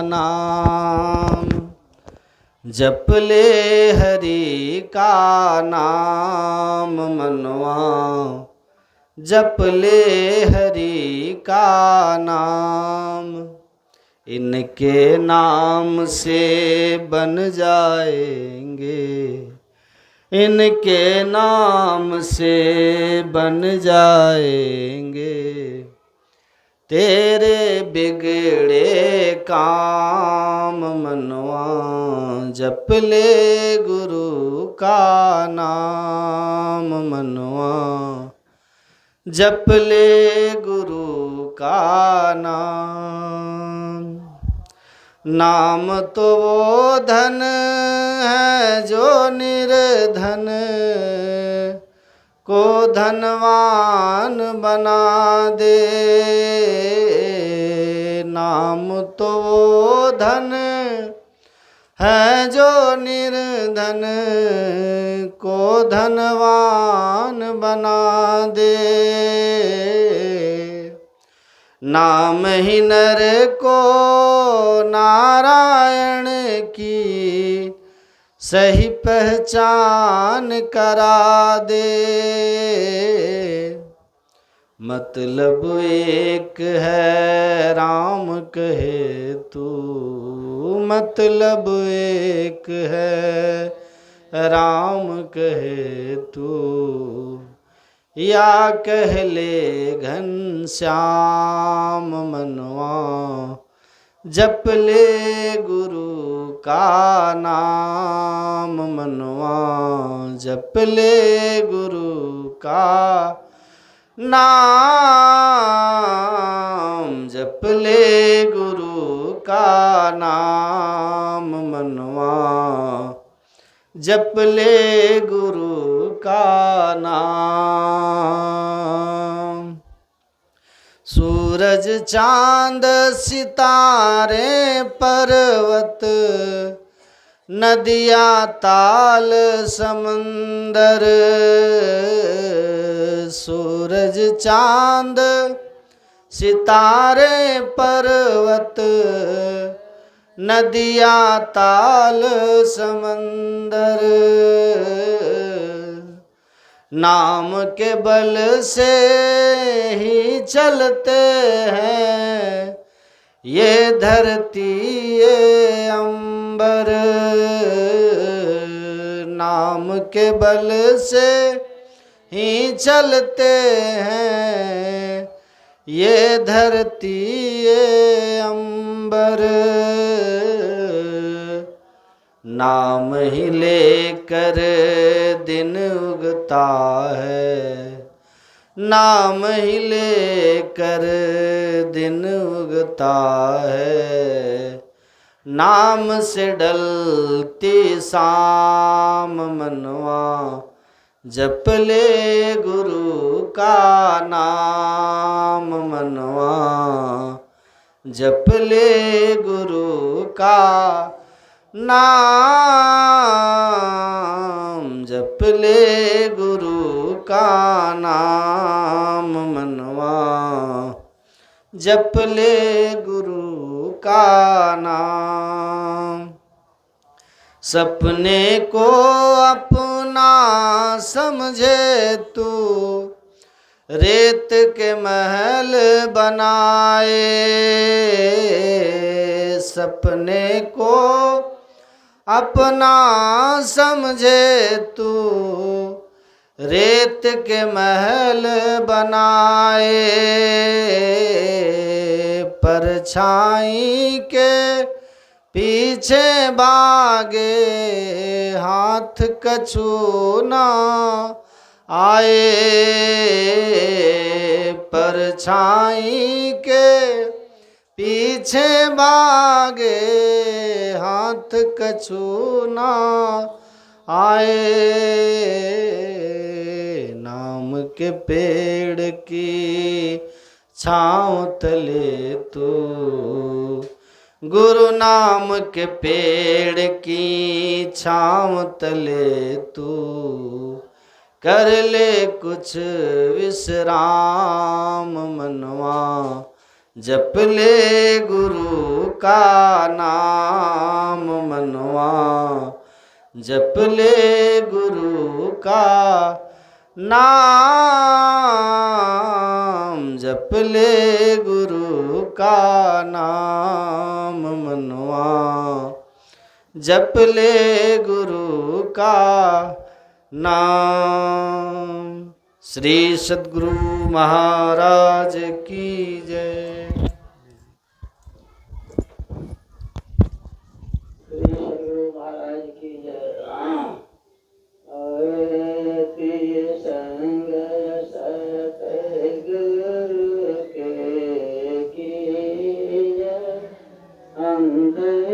नाम, जप ले हरि का नाम मनवा, जप ले हरि का नाम। इनके नाम से बन जाएंगे, इनके नाम से बन जाएंगे तेरे बिगड़े काम मनवा। जप ले गुरु का नाम मनवा, जप ले गुरु का नाम। नाम तो वो धन है जो निर्धन को धनवान बना दे। नाम तो वो धन है जो निर्धन को धनवान बना दे। नाम ही नर को नारायण की सही पहचान करा दे। मतलब एक है राम कहे तू, मतलब एक है राम कहे तू, या कह ले घनश्याम मनवा। जप ले गुरु का नाम मनवा, जप ले गुरु का नाम, जप ले गुरु का नाम मनवा, जप ले गुरु का नाम। सूरज चांद सितारे पर्वत नदिया ताल समंदर। सूरज चांद सितारे पर्वत नदिया ताल समंदर। नाम के बल से ही चलते हैं ये धरती ये अंबर। नाम के बल से ही चलते हैं ये धरती ये अंबर। नाम ही लेकर दिन उगता है, नाम ही लेकर दिन उगता है। नाम से डलती शाम मनवा। जप ले गुरु का नाम मनवा, जप ले गुरु का नाम, जप ले गुरु का नाम मनवा, जप ले गुरु का नाम। सपने को अपना समझे तू, रेत के महल बनाए। सपने को अपना समझे तू, रेत के महल बनाए। परछाई के पीछे भागे, हाथ कछु ना आए। परछाई के पीछे भागे, हाथ कछु ना आए। नाम के पेड़ की छाँव तले तू, गुरु नाम के पेड़ की छाँव तले तू, कर ले कुछ विश्राम मनवा। जप ले गुरु का नाम मनवा, जप ले गुरु का नाम, जप ले गुरु का नाम मनवा, जप ले गुरु का नाम। श्री सद्गुरु महाराज की जय। श्री सद्गुरु महाराज की जय। संग सतगुरु के कीजय, अंदर